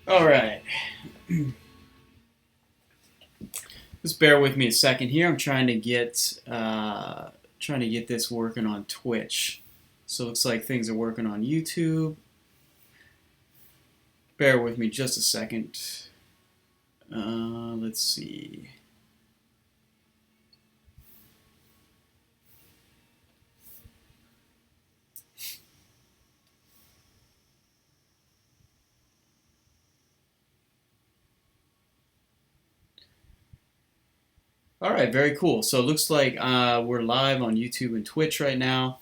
All right. Just bear with me a second here. I'm trying to get this working on Twitch. So it looks like things are working on YouTube. Bear with me just a second. Let's see. All right, very cool. So it looks like we're live on YouTube and Twitch right now.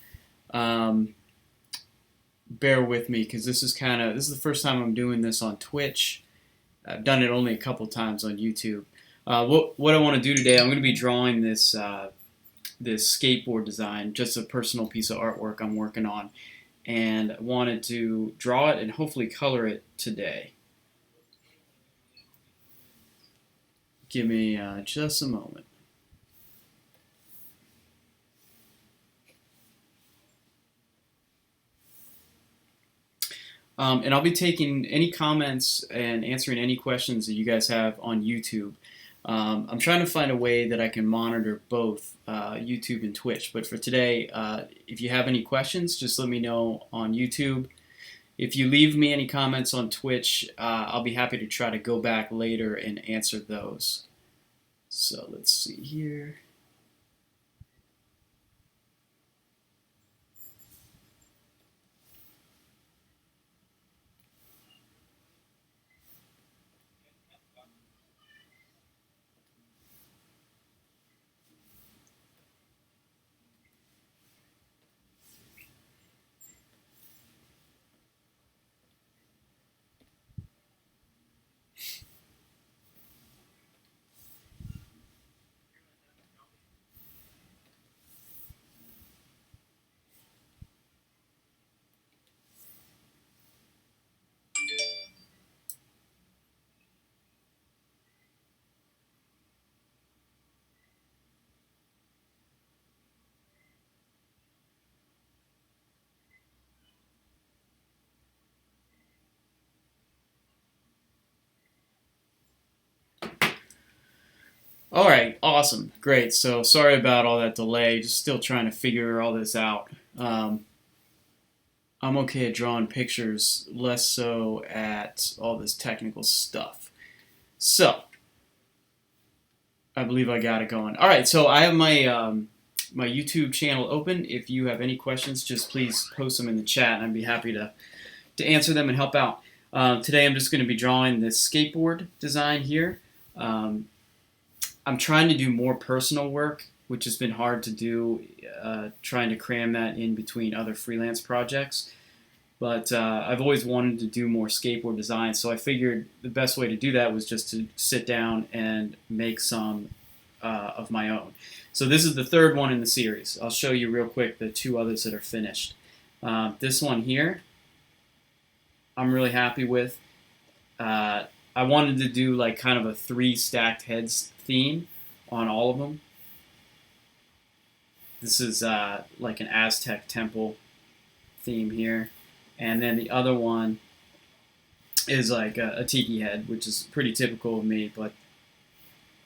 Um, Bear with me because this is the first time I'm doing this on Twitch. I've done it only a couple times on YouTube. What I want to do today, I'm going to be drawing this skateboard design, just a personal piece of artwork I'm working on, and I wanted to draw it and hopefully color it today. Give me just a moment. And I'll be taking any comments and answering any questions that you guys have on YouTube. I'm trying to find a way that I can monitor both YouTube and Twitch. But for today, if you have any questions, just let me know on YouTube. If you leave me any comments on Twitch, I'll be happy to try to go back later and answer those. So let's see here. All right, awesome, great. So sorry about all that delay. Just still trying to figure all this out. I'm okay at drawing pictures, less so at all this technical stuff. So I believe I got it going. All right, so I have my YouTube channel open. If you have any questions, just please post them in the chat, and I'd be happy to answer them and help out. Today I'm just going to be drawing this skateboard design here. I'm trying to do more personal work, which has been hard to do, trying to cram that in between other freelance projects. But I've always wanted to do more skateboard design, so I figured the best way to do that was just to sit down and make some of my own. So this is the third one in the series. I'll show you real quick the two others that are finished. This one here, I'm really happy with. I wanted to do like kind of a 3 stacked heads theme on all of them. This is like an Aztec temple theme here. And then the other one is like a tiki head, which is pretty typical of me, but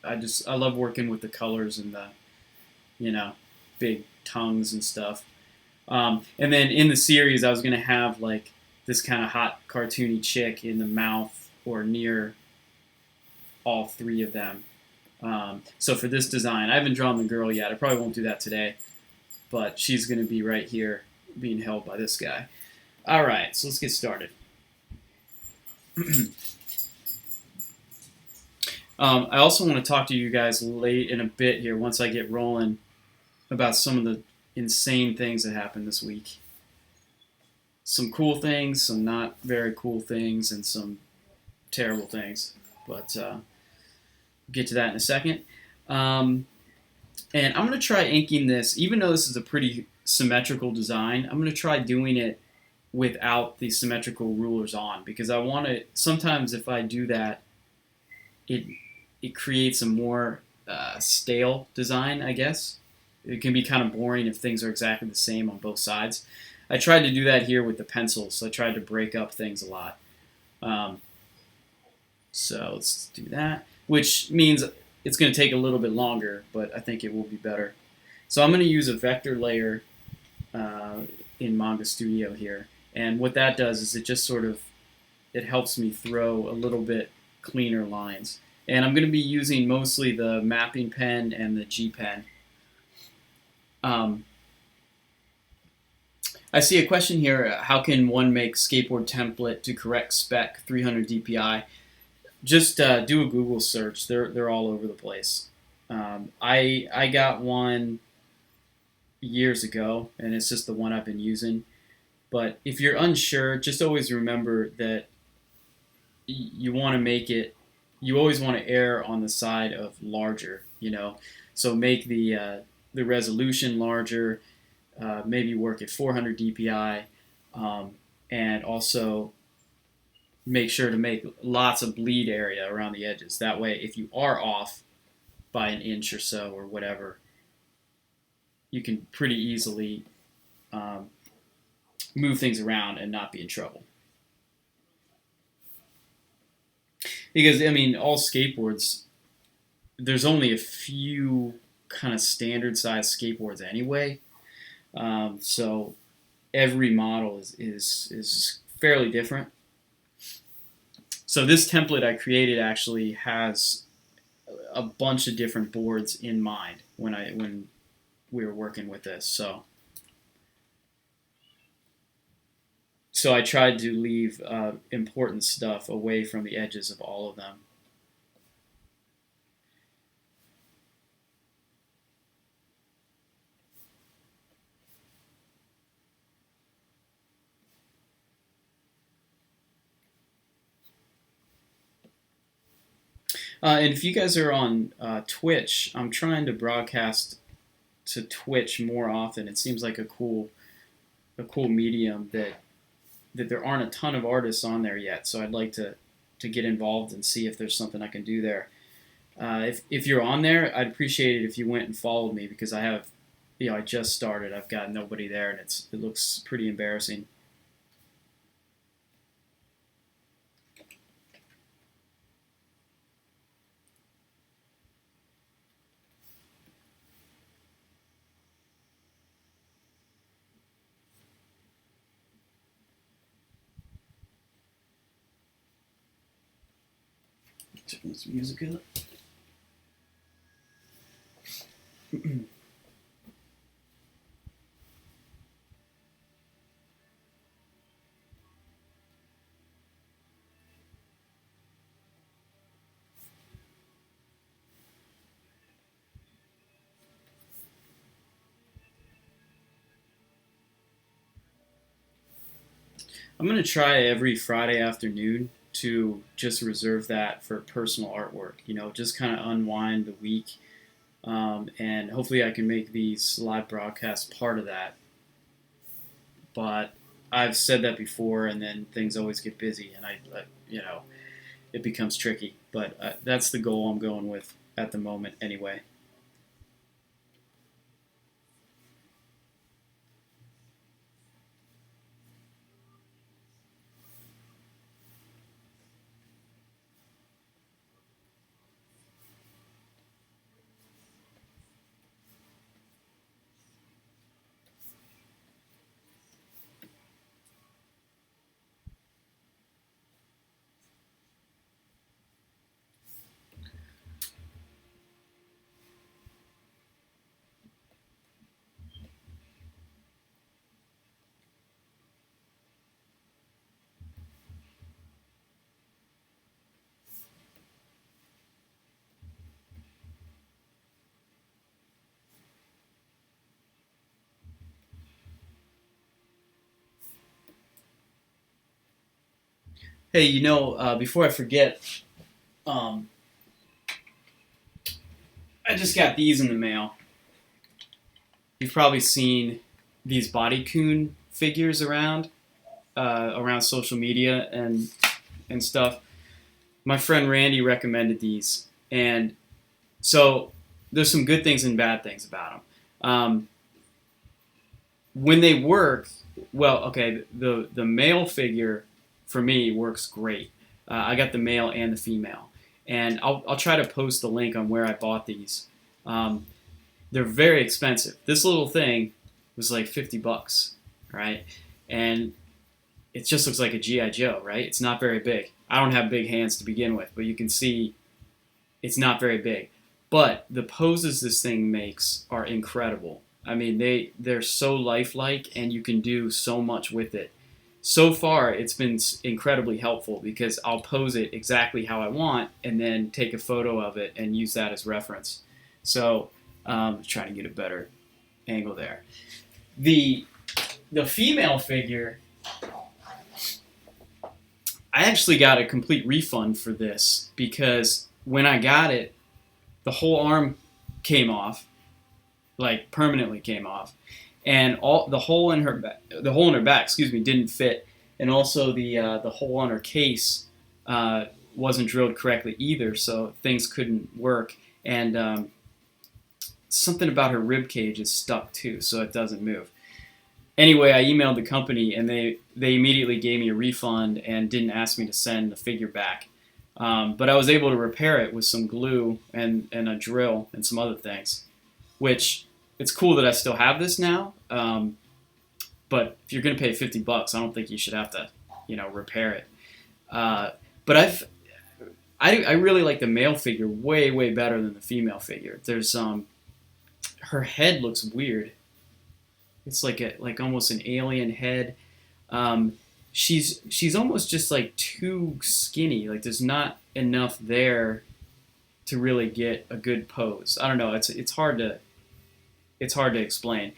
I love working with the colors and the, big tongues and stuff. And then in the series, I was going to have like this kind of hot cartoony chick in the mouth or near all 3 of them. So for this design, I haven't drawn the girl yet. I probably won't do that today, but she's going to be right here being held by this guy. All right, so let's get started. I also want to talk to you guys late in a bit here once I get rolling about some of the insane things that happened this week. Some cool things, some not very cool things, and some terrible things. But we'll get to that in a second. And I'm going to try inking this, even though this is a pretty symmetrical design, I'm going to try doing it without the symmetrical rulers on, because I want to, sometimes if I do that, it creates a more stale design, I guess. It can be kind of boring if things are exactly the same on both sides. I tried to do that here with the pencils, so I tried to break up things a lot. So let's do that, which means it's going to take a little bit longer, but I think it will be better. So I'm going to use a vector layer in Manga Studio here, and what that does is it just sort of, it helps me throw a little bit cleaner lines. And I'm going to be using mostly the mapping pen and the G pen. I see a question here, how can one make skateboard template to correct spec 300 DPI? Just do a Google search. They're all over the place. I got one years ago, and it's just the one I've been using. But if you're unsure, just always remember that you want to make it, you always want to err on the side of larger, you know. So make the resolution larger, maybe work at 400 DPI, and also make sure to make lots of bleed area around the edges. That way, if you are off by an inch or so or whatever, you can pretty easily move things around and not be in trouble. Because, I mean, all skateboards, there's only a few kind of standard size skateboards anyway. So every model is fairly different. So this template I created actually has a bunch of different boards in mind when we were working with this. So I tried to leave important stuff away from the edges of all of them. And if you guys are on Twitch, I'm trying to broadcast to Twitch more often. It seems like a cool medium that there aren't a ton of artists on there yet. So I'd like to get involved and see if there's something I can do there. If you're on there, I'd appreciate it if you went and followed me, because I have, I just started. I've got nobody there, and it looks pretty embarrassing. Turn this music up. I'm going to try every Friday afternoon to just reserve that for personal artwork, just kind of unwind the week. And hopefully I can make these live broadcasts part of that. But I've said that before, and then things always get busy, and it becomes tricky. But that's the goal I'm going with at the moment anyway. Hey, before I forget, I just got these in the mail. You've probably seen these Body Coon figures around social media and stuff. My friend Randy recommended these, and so there's some good things and bad things about them. When they work, well, okay, the male figure for me works great. I got the male and the female, and I'll try to post the link on where I bought these. They're very expensive. This little thing was like $50, right? And it just looks like a GI Joe, right? It's not very big. I don't have big hands to begin with, but you can see it's not very big. But the poses this thing makes are incredible. I mean, they're so lifelike, and you can do so much with it. So far, it's been incredibly helpful because I'll pose it exactly how I want and then take a photo of it and use that as reference. So, trying to get a better angle there. The female figure, I actually got a complete refund for this because when I got it, the whole arm came off, like permanently came off, and the hole in her back, didn't fit, and also the hole on her case wasn't drilled correctly either, so things couldn't work, and something about her rib cage is stuck too, so it doesn't move. Anyway, I emailed the company, and they immediately gave me a refund and didn't ask me to send the figure back. But I was able to repair it with some glue and a drill and some other things, which it's cool that I still have this now. But if you're going to pay $50, I don't think you should have to, repair it. But I really like the male figure way, way better than the female figure. There's her head looks weird. It's like almost an alien head. She's almost just like too skinny. Like there's not enough there to really get a good pose. I don't know. It's hard to explain.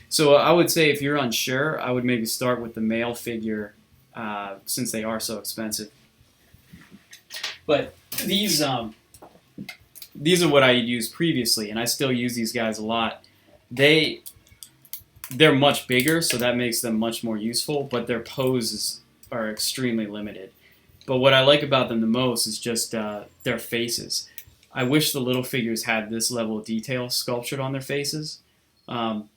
So I would say if you're unsure, I would maybe start with the male figure since they are so expensive. But these are what I used previously, and I still use these guys a lot. They're much bigger, so that makes them much more useful, but their poses are extremely limited. But what I like about them the most is just their faces. I wish the little figures had this level of detail sculptured on their faces. And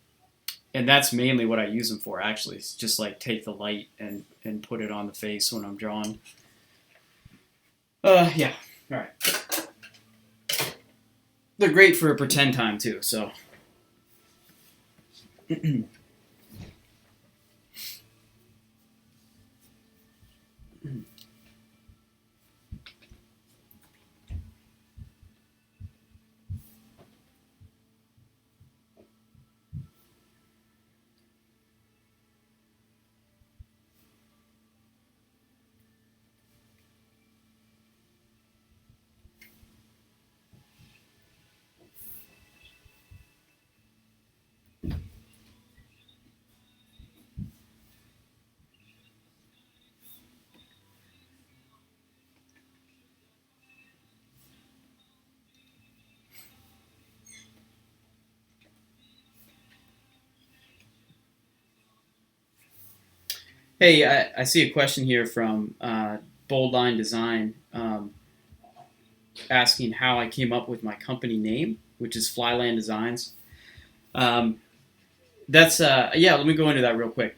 that's mainly what I use them for, actually. It's just like take the light and put it on the face when I'm drawing. Yeah, all right. They're great for pretend time, too, so... Hey, I see a question here from Bold Line Design asking how I came up with my company name, which is Flyland Designs. Yeah, let me go into that real quick.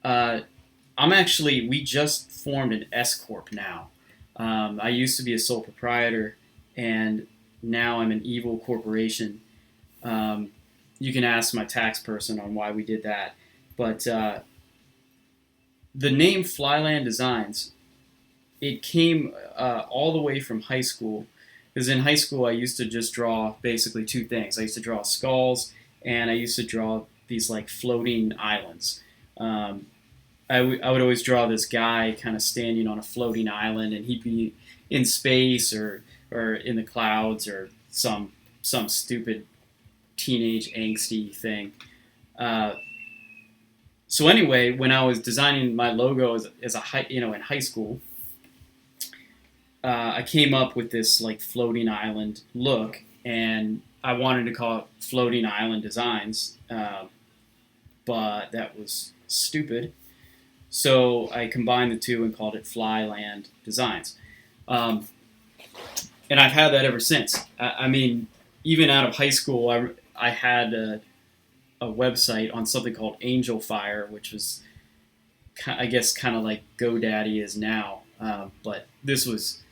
We just formed an S Corp now. I used to be a sole proprietor, and now I'm an evil corporation. You can ask my tax person on why we did that. But the name Flyland Designs, it came all the way from high school. Because in high school, I used to just draw basically two things. I used to draw skulls, and I used to draw these like floating islands. I would always draw this guy kind of standing on a floating island, and he'd be in space or in the clouds or some stupid teenage angsty thing. So anyway, when I was designing my logo in high school, I came up with this like floating island look, and I wanted to call it Floating Island Designs, but that was stupid. So I combined the two and called it Flyland Designs. And I've had that ever since. I mean, even out of high school, I had a website on something called Angel Fire, which was, I guess, kind of like GoDaddy is now. but this was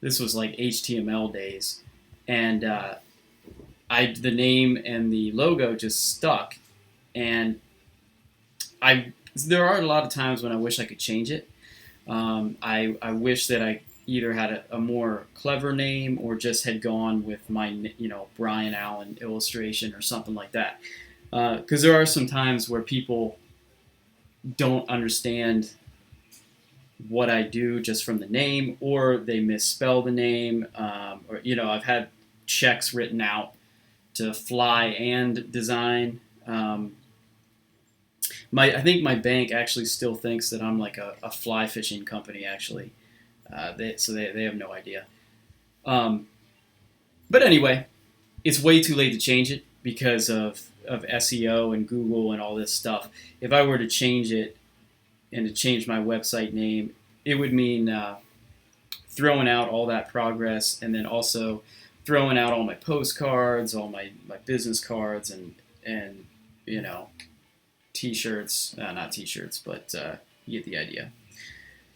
like HTML days, and the name and the logo just stuck, and there are a lot of times when I wish I could change it. I wish that I either had a more clever name or just had gone with my, Brian Allen illustration or something like that. Because there are some times where people don't understand what I do just from the name, or they misspell the name, or I've had checks written out to fly and design. I think my bank actually still thinks that I'm like a fly fishing company. Actually, they have no idea. But anyway, it's way too late to change it because of SEO and Google and all this stuff. If I were to change it and to change my website name, it would mean throwing out all that progress, and then also throwing out all my postcards, all my business cards, and T-shirts, not T-shirts, but you get the idea.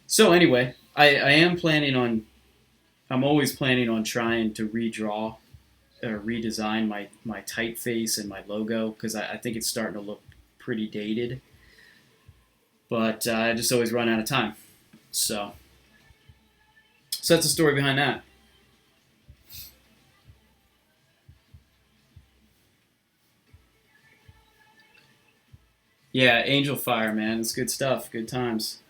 So anyway, I'm always planning on trying to redraw or redesign my typeface and my logo, because I think it's starting to look pretty dated. But I just always run out of time. So that's the story behind that. Yeah, Angel Fire, man. It's good stuff. Good times.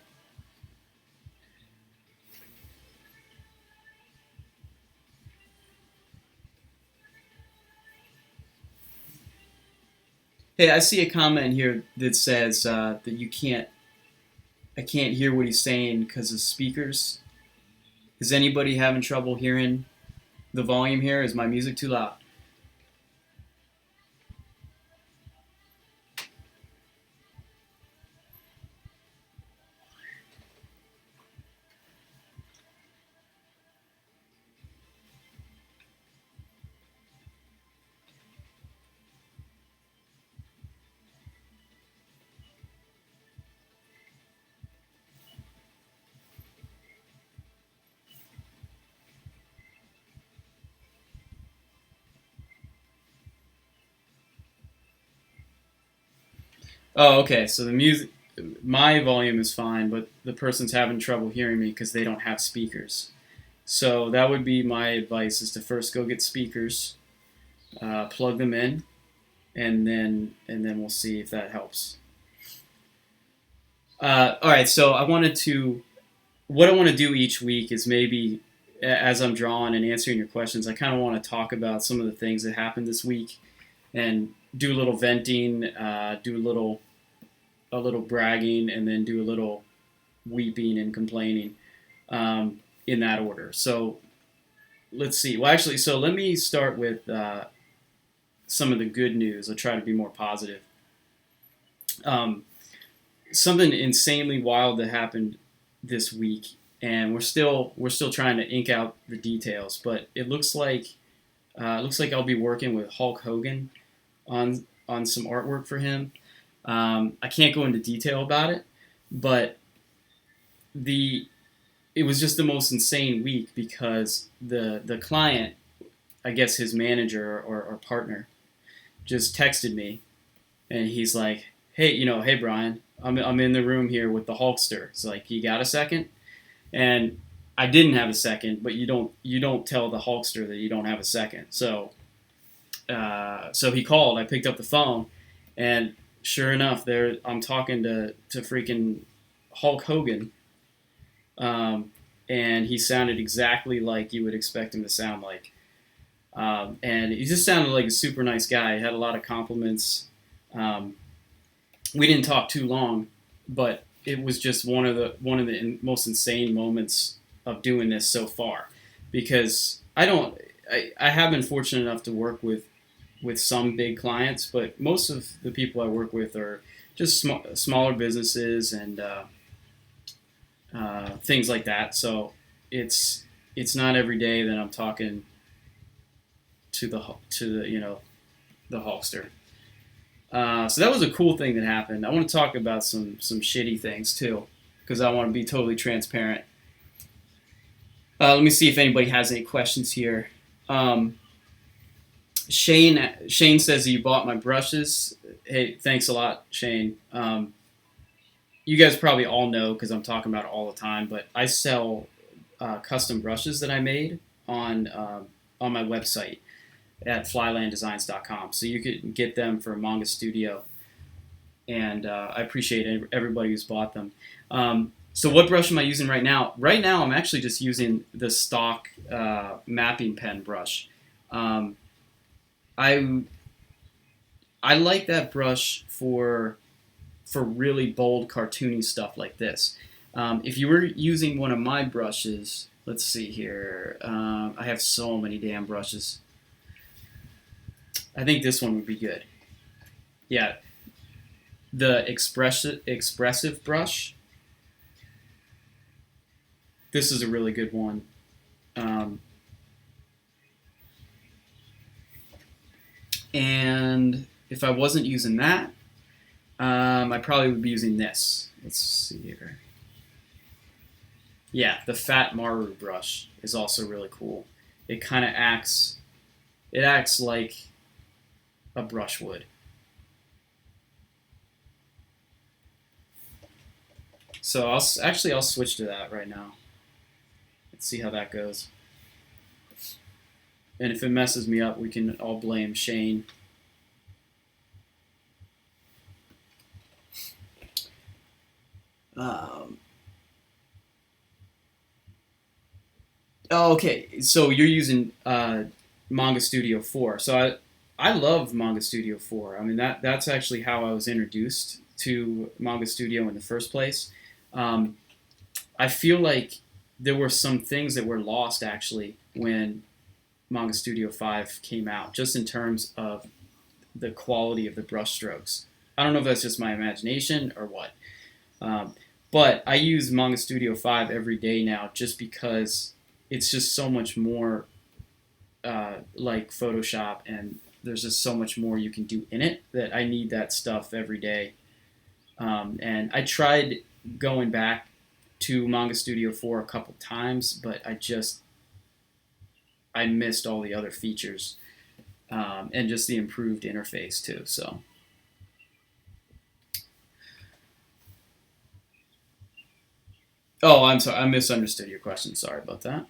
Hey, I see a comment here that says that I can't hear what he's saying because of speakers. Is anybody having trouble hearing the volume here? Is my music too loud? Oh, okay. So the music, my volume is fine, but the person's having trouble hearing me because they don't have speakers. So that would be my advice: is to first go get speakers, plug them in, and then we'll see if that helps. All right. So what I want to do each week is maybe as I'm drawing and answering your questions, I kind of want to talk about some of the things that happened this week and do a little venting, do a little bragging, and then do a little weeping and complaining, in that order. So let's see. Well, actually, so let me start with some of the good news. I'll try to be more positive. Um, Something insanely wild that happened this week, and we're still trying to ink out the details, but it looks like I'll be working with Hulk Hogan on some artwork for him. I can't go into detail about it, but the it was just the most insane week because the client, I guess his manager or partner, just texted me, and he's like, "Hey, hey Brian, I'm in the room here with the Hulkster. It's like, you got a second?" And I didn't have a second, but you don't tell the Hulkster that you don't have a second. So he called. I picked up the phone, and sure enough, there I'm talking to freaking Hulk Hogan, and he sounded exactly like you would expect him to sound like. And he just sounded like a super nice guy. He had a lot of compliments. We didn't talk too long, but it was just one of the most insane moments of doing this so far, because I have been fortunate enough to work with some big clients, but most of the people I work with are just smaller businesses and things like that. So it's not every day that I'm talking to the Hulkster. So that was a cool thing that happened. I want to talk about some shitty things too, because I want to be totally transparent. Let me see if anybody has any questions here. Shane says that you bought my brushes. Hey, thanks a lot, Shane. You guys probably all know because I'm talking about it all the time, but I sell custom brushes that I made on my website at flylanddesigns.com. So you can get them for Manga Studio, and I appreciate everybody who's bought them. So what brush am I using right now? Right now, I'm actually just using the stock mapping pen brush. I like that brush for really bold, cartoony stuff like this. If you were using one of my brushes, let's see here. I have so many damn brushes. I think this one would be good. Yeah, the expressive brush. This is a really good one. And if I wasn't using that, I probably would be using this. Let's see here. Yeah, the Fat Maru brush is also really cool. It kind of acts like a brush would. So I'll switch to that right now. Let's see how that goes. And if it messes me up, we can all blame Shane. Okay, so you're using Manga Studio 4. So I love Manga Studio 4. I mean, that's actually how I was introduced to Manga Studio in the first place. I feel like there were some things that were lost actually when Manga Studio 5 came out, just in terms of the quality of the brush strokes. I don't know if that's just my imagination or what. But I use Manga Studio 5 every day now just because it's just so much more like Photoshop, and there's just so much more you can do in it that I need that stuff every day. And I tried going back to Manga Studio 4 a couple times, but I missed all the other features and just the improved interface too. So. Oh, I'm sorry. I misunderstood your question. Sorry about that.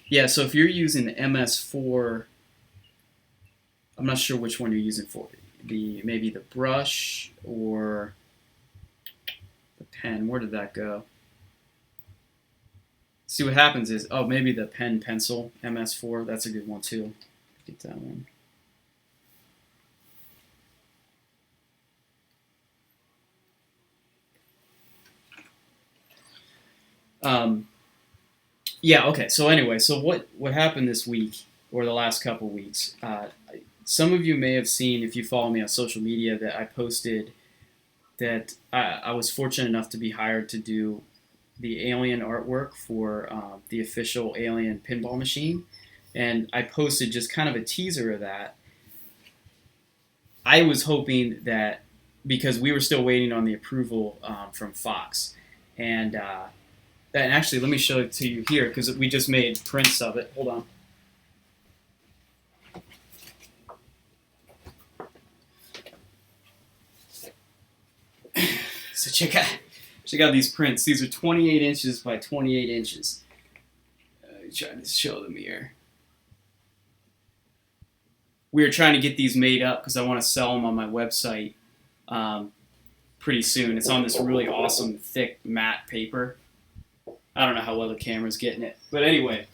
Yeah, so if you're using the MS4, I'm not sure which one you're using for maybe the brush or the pen. Where did that go? See, what happens is, maybe the pen pencil MS4. That's a good one too. Get that one. Yeah, okay. So anyway, so what happened this week or the last couple weeks? Some of you may have seen, if you follow me on social media, that I posted that I was fortunate enough to be hired to do the Alien artwork for the official Alien pinball machine. And I posted just kind of a teaser of that. I was hoping that, because we were still waiting on the approval from Fox, and actually, let me show it to you here, because we just made prints of it. Hold on. So check out these prints. These are 28 inches by 28 inches. Trying to show them here. We are trying to get these made up because I want to sell them on my website pretty soon. It's on this really awesome thick matte paper. I don't know how well the camera's getting it. But anyway.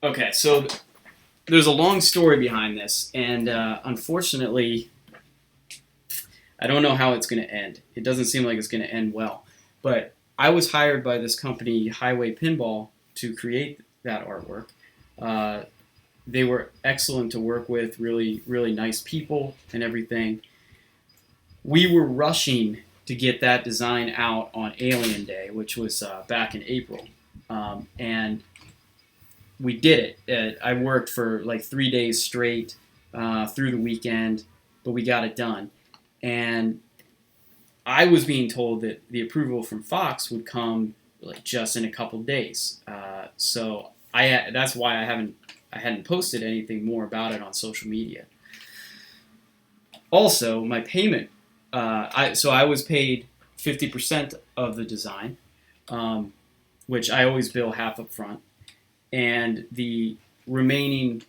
Okay, so there's a long story behind this. And unfortunately, I don't know how it's going to end. It doesn't seem like it's going to end well. But I was hired by this company, Highway Pinball, to create that artwork. They were excellent to work with, really, really nice people and everything. We were rushing to get that design out on Alien Day, which was back in April. And we did it. I worked for like 3 days straight through the weekend, but we got it done. And I was being told that the approval from Fox would come like just in a couple days. So that's why I hadn't posted anything more about it on social media. Also, my payment. I was paid 50% of the design, which I always bill half up front, and the remaining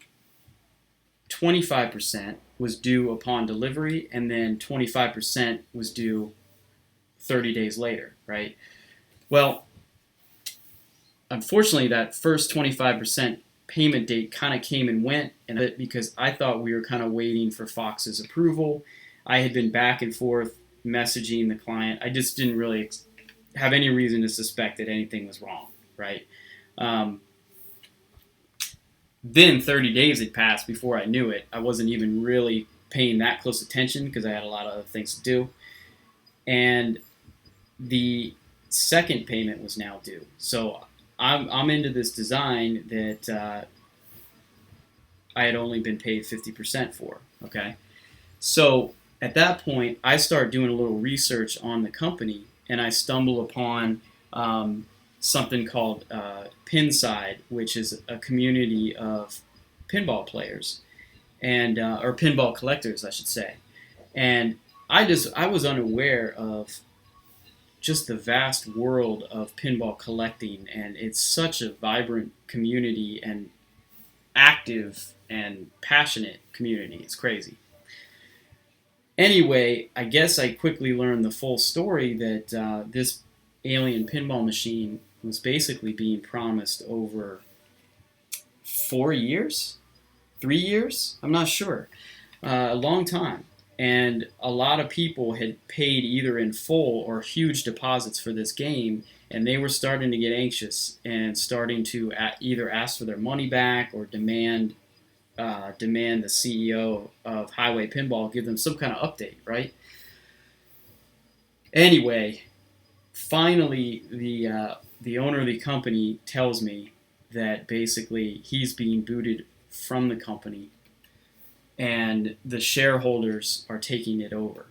25% was due upon delivery, and then 25% was due 30 days later, right? Well, unfortunately, that first 25% payment date kind of came and went, and because I thought we were kind of waiting for Fox's approval. I had been back and forth messaging the client. I just didn't really have any reason to suspect that anything was wrong, right? Then 30 days had passed before I knew it. I wasn't even really paying that close attention because I had a lot of other things to do. And the second payment was now due. So I'm into this design that I had only been paid 50% for, okay? So at that point, I start doing a little research on the company, and I stumble upon something called Pinside, which is a community of pinball players, and or pinball collectors, I should say. And I was unaware of just the vast world of pinball collecting, and it's such a vibrant community and active and passionate community. It's crazy. Anyway, I guess I quickly learned the full story that this alien pinball machine was basically being promised over 4 years, 3 years, I'm not sure, a long time. And a lot of people had paid either in full or huge deposits for this game, and they were starting to get anxious and starting to either ask for their money back or demand the CEO of Highway Pinball give them some kind of update, right? Anyway, finally, the owner of the company tells me that basically he's being booted from the company, and the shareholders are taking it over.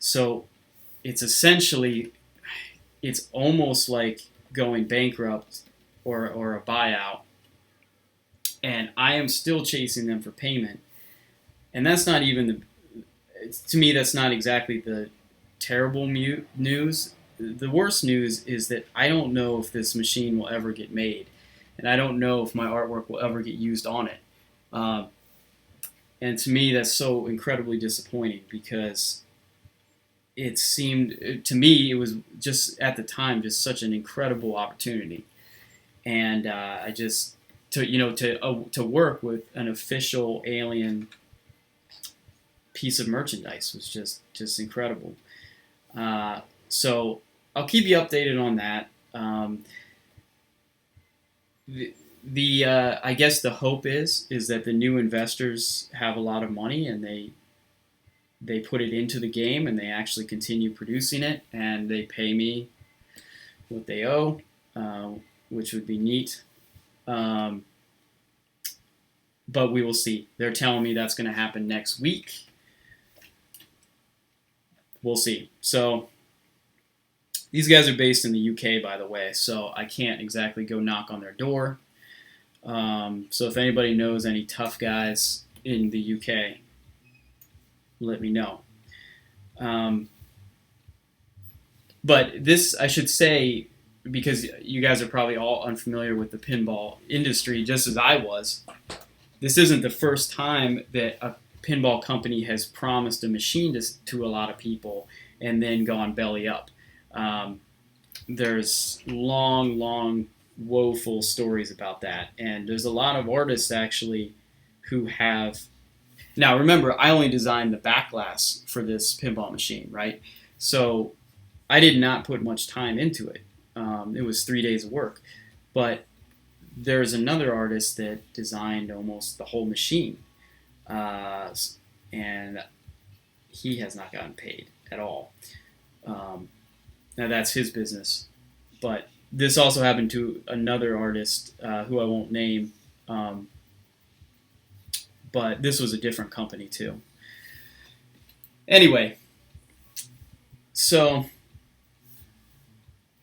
So it's almost like going bankrupt or a buyout, and I am still chasing them for payment. And that's not even to me, that's not exactly the terrible news. The worst news is that I don't know if this machine will ever get made, and I don't know if my artwork will ever get used on it. And to me, that's so incredibly disappointing because it seemed, to me, it was just at the time just such an incredible opportunity, and I just to work with an official alien piece of merchandise was just incredible. So I'll keep you updated on that. I guess the hope is that the new investors have a lot of money and they put it into the game and they actually continue producing it and they pay me what they owe, which would be neat. But we will see. They're telling me that's going to happen next week. We'll see. So these guys are based in the UK, by the way, so I can't exactly go knock on their door. So if anybody knows any tough guys in the UK, let me know. But this, I should say, because you guys are probably all unfamiliar with the pinball industry, just as I was, this isn't the first time that a pinball company has promised a machine to a lot of people and then gone belly up. There's long, woeful stories about that, and there's a lot of artists actually who have. Now remember, I only designed the back glass for this pinball machine, right? So I did not put much time into it. It was 3 days of work, but there's another artist that designed almost the whole machine, and he has not gotten paid at all. Now that's his business, but this also happened to another artist who I won't name, but this was a different company too. Anyway, so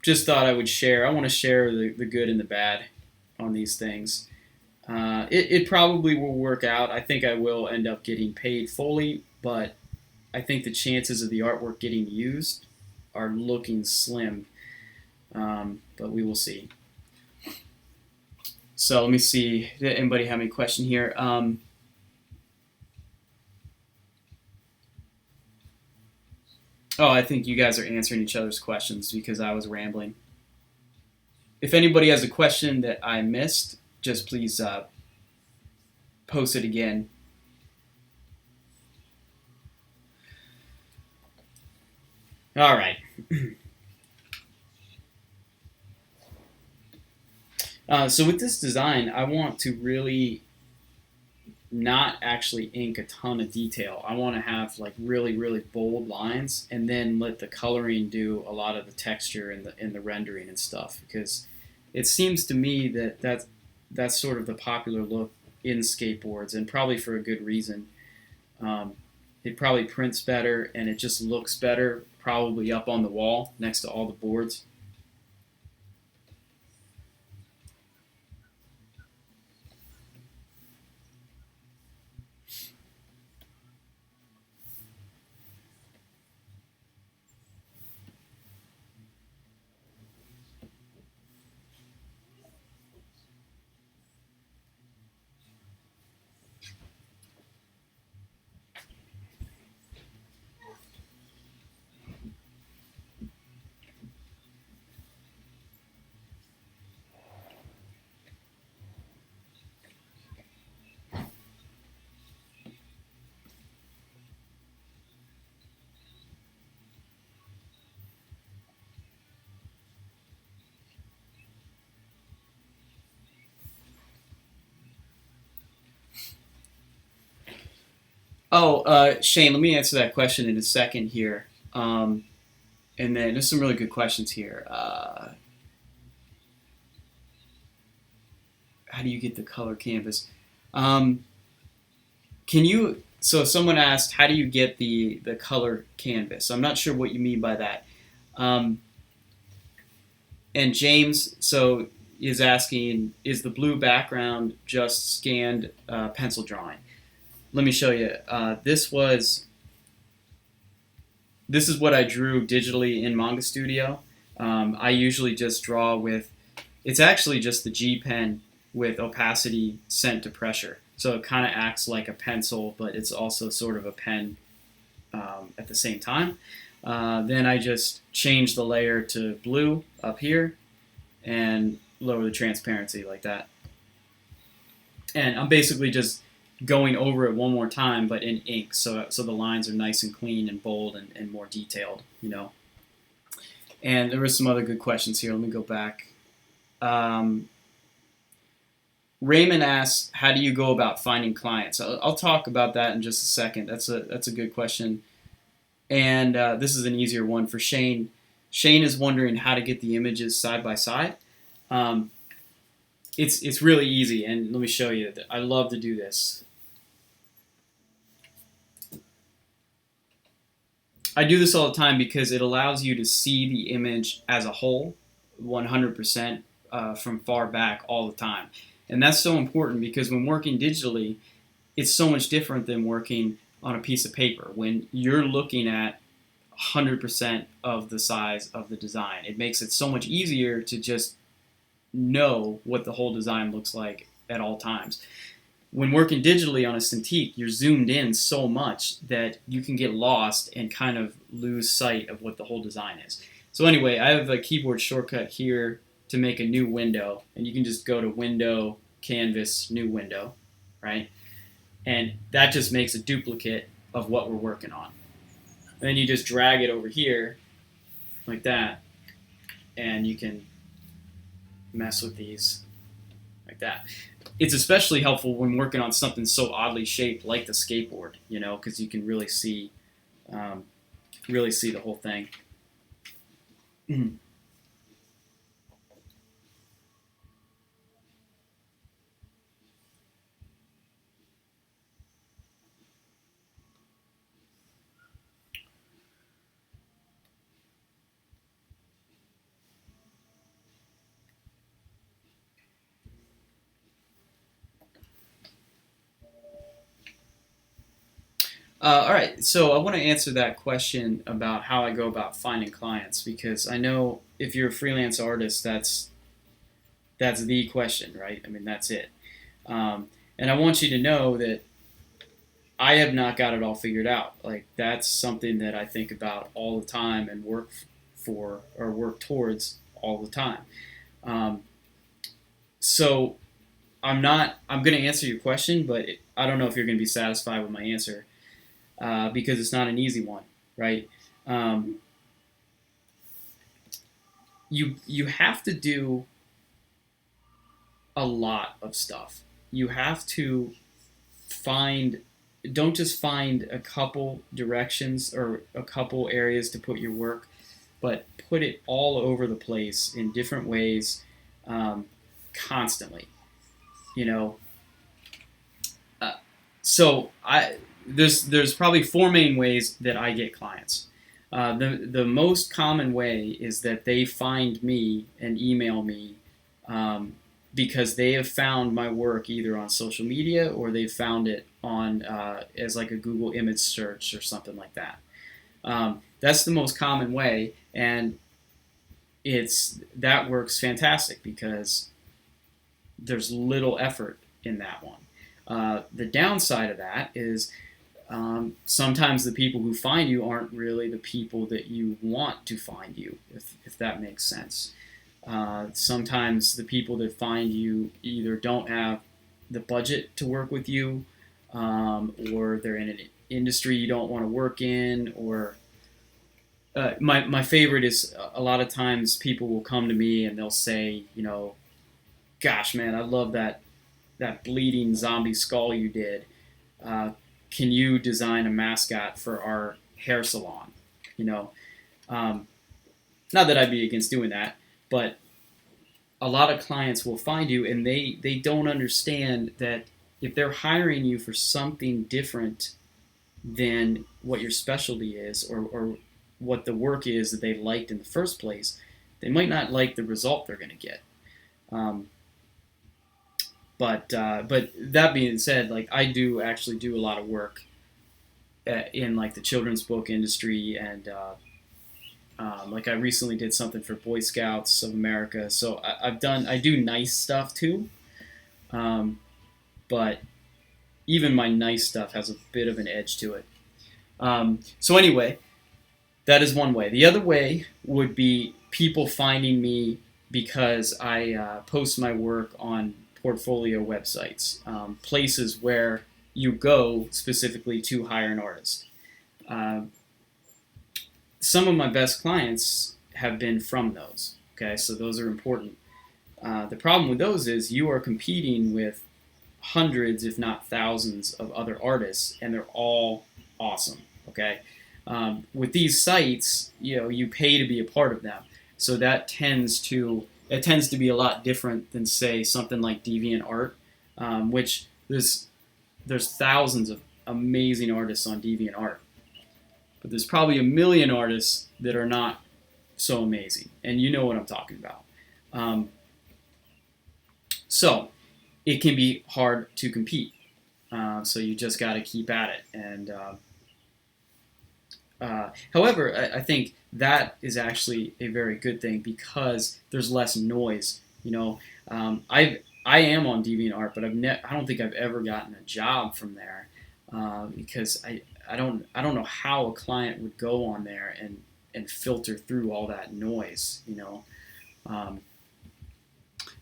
just thought I would share. I want to share the good and the bad on these things. It probably will work out. I think I will end up getting paid fully, but I think the chances of the artwork getting used are looking slim. But we will see. So let me see. Did anybody have any question here? Oh, I think you guys are answering each other's questions because I was rambling. If anybody has a question that I missed, just please post it again. All right. So with this design, I want to really not actually ink a ton of detail. I want to have like really, really bold lines, and then let the coloring do a lot of the texture and the rendering and stuff. Because it seems to me that that's sort of the popular look in skateboards, and probably for a good reason. It probably prints better, and it just looks better, probably up on the wall next to all the boards. Oh, Shane, let me answer that question in a second here. And then there's some really good questions here. How do you get the color canvas? Can you? So someone asked, how do you get the color canvas? I'm not sure what you mean by that. And James is asking, is the blue background just scanned pencil drawing? Let me show you. This is what I drew digitally in Manga Studio. I usually just draw with, it's actually just the G pen with opacity sent to pressure. So it kind of acts like a pencil, but it's also sort of a pen at the same time. Then I just change the layer to blue up here and lower the transparency like that. And I'm basically just going over it one more time, but in ink, so the lines are nice and clean and bold and more detailed, you know. And there were some other good questions here. Let me go back. Raymond asks, how do you go about finding clients? I'll talk about that in just a second. That's a good question. And this is an easier one for Shane. Shane is wondering how to get the images side by side. It's really easy, and let me show you. I love to do this. I do this all the time because it allows you to see the image as a whole, 100% from far back all the time. And that's so important because when working digitally, it's so much different than working on a piece of paper. When you're looking at 100% of the size of the design, it makes it so much easier to just know what the whole design looks like at all times. When working digitally on a Cintiq, you're zoomed in so much that you can get lost and kind of lose sight of what the whole design is. So anyway, I have a keyboard shortcut here to make a new window, and you can just go to Window, Canvas, New Window, right? And that just makes a duplicate of what we're working on. And then you just drag it over here like that, and you can mess with these like that. It's especially helpful when working on something so oddly shaped like the skateboard, you know, because you can really see the whole thing. All right, so I want to answer that question about how I go about finding clients, because I know if you're a freelance artist, that's the question, right? I mean, that's it. And I want you to know that I have not got it all figured out. Like, that's something that I think about all the time and work for or work towards all the time. Um, so I'm going to answer your question, but I don't know if you're going to be satisfied with my answer, because it's not an easy one, right? Um, you have to do a lot of stuff. You have to find don't just find a couple directions or a couple areas to put your work, but put it all over the place in different ways, um, constantly. You know, uh, so I there's probably four main ways that I get clients. The most common way is that they find me and email me, um, because they have found my work either on social media or they've found it on as like a Google image search or something like that. That's the most common way, and that works fantastic because there's little effort in that one. The downside of that is, sometimes the people who find you aren't really the people that you want to find you, if that makes sense. Sometimes the people that find you either don't have the budget to work with you, or they're in an industry you don't want to work in, or my favorite is a lot of times people will come to me and they'll say, gosh, man, I love that bleeding zombie skull you did. Can you design a mascot for our hair salon? You know, um, Not that I'd be against doing that, but a lot of clients will find you and they don't understand that if they're hiring you for something different than what your specialty is, or what the work is that they liked in the first place, they might not like the result they're going to get. Um, but that being said, like, I do actually do a lot of work in like the children's book industry, and like I recently did something for Boy Scouts of America. So I do nice stuff too, um, but even my nice stuff has a bit of an edge to it. So anyway, that is one way. The other way would be people finding me because I post my work on portfolio websites, places where you go specifically to hire an artist. Uh, some of my best clients have been from those. Okay, so those are important. The problem with those is you are competing with hundreds, if not thousands, of other artists, and they're all awesome. Okay, with these sites, you pay to be a part of them, so it tends to be a lot different than, say, something like DeviantArt, which there's thousands of amazing artists on DeviantArt, but there's probably a million artists that are not so amazing, and you know what I'm talking about. So it can be hard to compete. So you just got to keep at it. And however, I think that is actually a very good thing because there's less noise. I am on DeviantArt, but I don't think I've ever gotten a job from there, because I don't know how a client would go on there and filter through all that noise.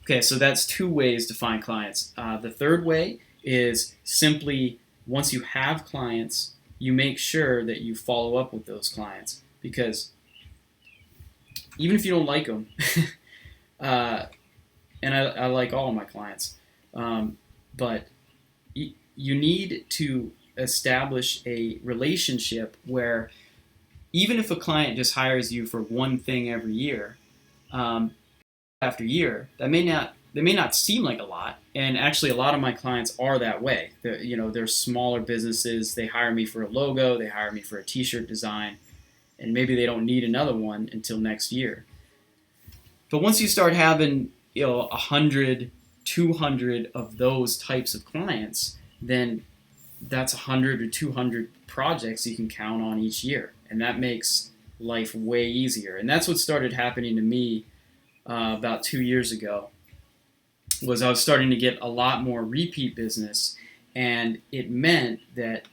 Okay, so that's two ways to find clients. The third way is simply, once you have clients, you make sure that you follow up with those clients, because even if you don't like them, and I like all of my clients, but you need to establish a relationship where even if a client just hires you for one thing every year, after year, they may not seem like a lot, and actually a lot of my clients are that way. They're smaller businesses. They hire me for a logo, they hire me for a t-shirt design, and maybe they don't need another one until next year. But once you start having 100, 200 of those types of clients, then that's 100 or 200 projects you can count on each year, and that makes life way easier. And that's what started happening to me about 2 years ago. Was I was starting to get a lot more repeat business, and it meant that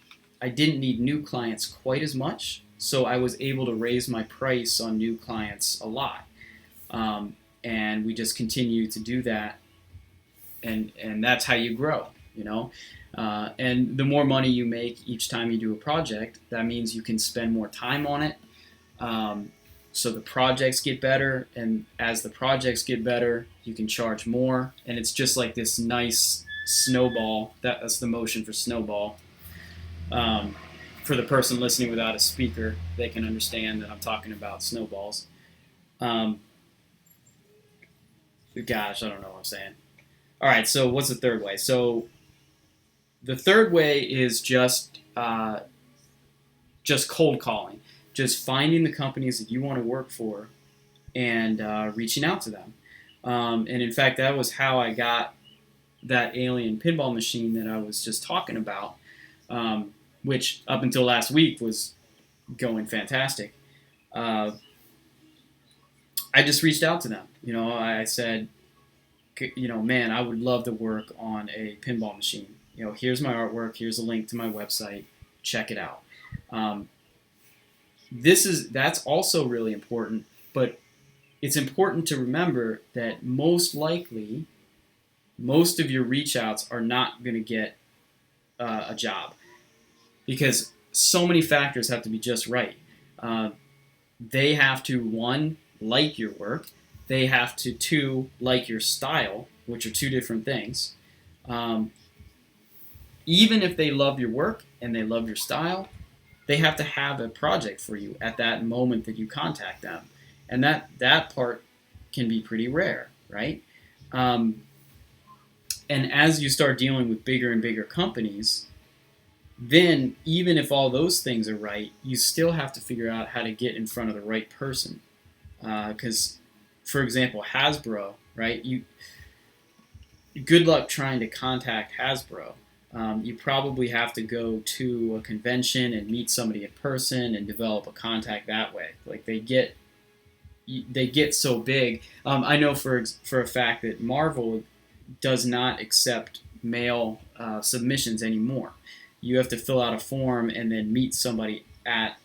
I didn't need new clients quite as much, so I was able to raise my price on new clients a lot. And we just continue to do that, and that's how you grow, you know. And the more money you make each time you do a project, that means you can spend more time on it. So the projects get better, and as the projects get better, you can charge more, and it's just like this nice snowball. That's the motion for snowball. For the person listening without a speaker, they can understand that I'm talking about snowballs. Gosh, I don't know what I'm saying. All right, so what's the third way? So the third way is just cold calling, just finding the companies that you want to work for and reaching out to them. And in fact, that was how I got that alien pinball machine that I was just talking about, which up until last week was going fantastic. I just reached out to them. You know, I said, you know, man, I would love to work on a pinball machine. You know, here's my artwork. Here's a link to my website. Check it out. That's also really important, but it's important to remember that most likely, most of your reach outs are not going to get a job, because so many factors have to be just right. They have to, one, like your work. They have to, two, like your style, which are two different things. Even if they love your work and they love your style, they have to have a project for you at that moment that you contact them. And that part can be pretty rare, right? And as you start dealing with bigger and bigger companies, then even if all those things are right, you still have to figure out how to get in front of the right person. Because, for example, Hasbro, right? Good luck trying to contact Hasbro. You probably have to go to a convention and meet somebody in person and develop a contact that way. Like they get so big. I know for a fact that Marvel does not accept mail submissions anymore. You have to fill out a form and then meet somebody at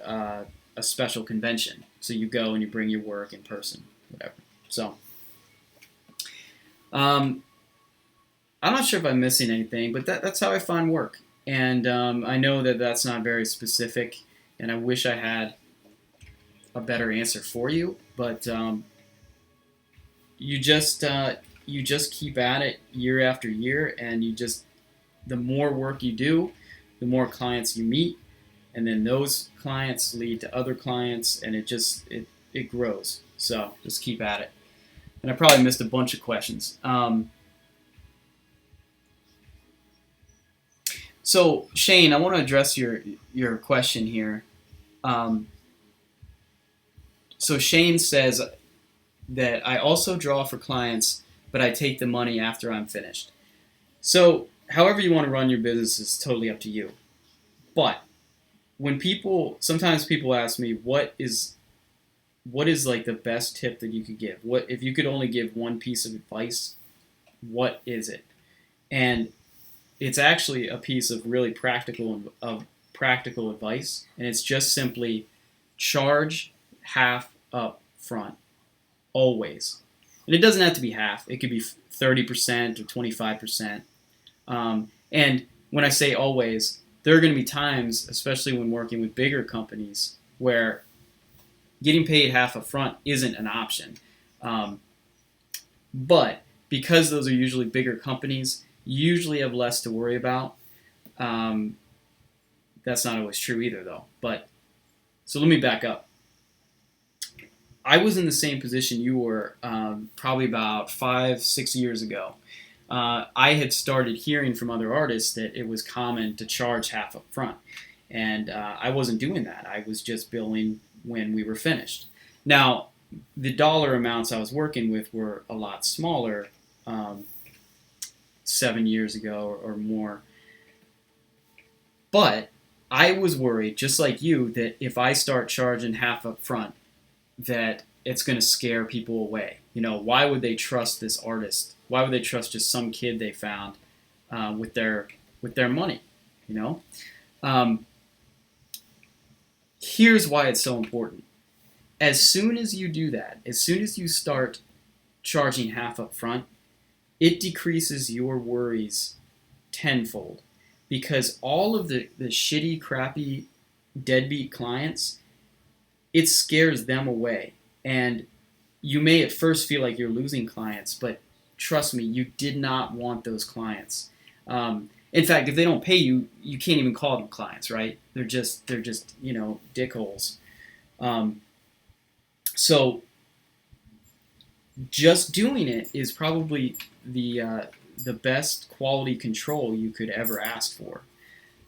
a special convention. So you go and you bring your work in person, whatever. So, I'm not sure if I'm missing anything, but that's how I find work. And I know that that's not very specific, and I wish I had a better answer for you. But you just keep at it year after year, and the more work you do, the more clients you meet, and then those clients lead to other clients, and it grows. So just keep at it. And I probably missed a bunch of questions. So Shane, I want to address your question here. So Shane says that I also draw for clients, but I take the money after I'm finished. So however you want to run your business is totally up to you. But sometimes people ask me, what is like the best tip that you could give? What if you could only give one piece of advice? What is it? And it's actually a piece of really practical advice, and it's just simply charge half up front, always. And it doesn't have to be half. It could be 30% or 25%. And when I say always, there are going to be times, especially when working with bigger companies, where getting paid half up front isn't an option. But because those are usually bigger companies, you usually have less to worry about. That's not always true either, though. But so let me back up. I was in the same position you were probably about 5-6 years ago. I had started hearing from other artists that it was common to charge half up front. And I wasn't doing that. I was just billing when we were finished. Now, the dollar amounts I was working with were a lot smaller 7 years ago or more. But I was worried, just like you, that if I start charging half up front, that it's going to scare people away. Why would they trust this artist? Why would they trust just some kid they found with their money? Um, here's why it's so important. As soon as you do that, as soon as you start charging half up front, it decreases your worries tenfold, because all of the shitty, crappy, deadbeat clients, it scares them away. And you may at first feel like you're losing clients, but trust me, you did not want those clients. In fact, if they don't pay you, you can't even call them clients, right? They're just dickholes. So just doing it is probably the best quality control you could ever ask for.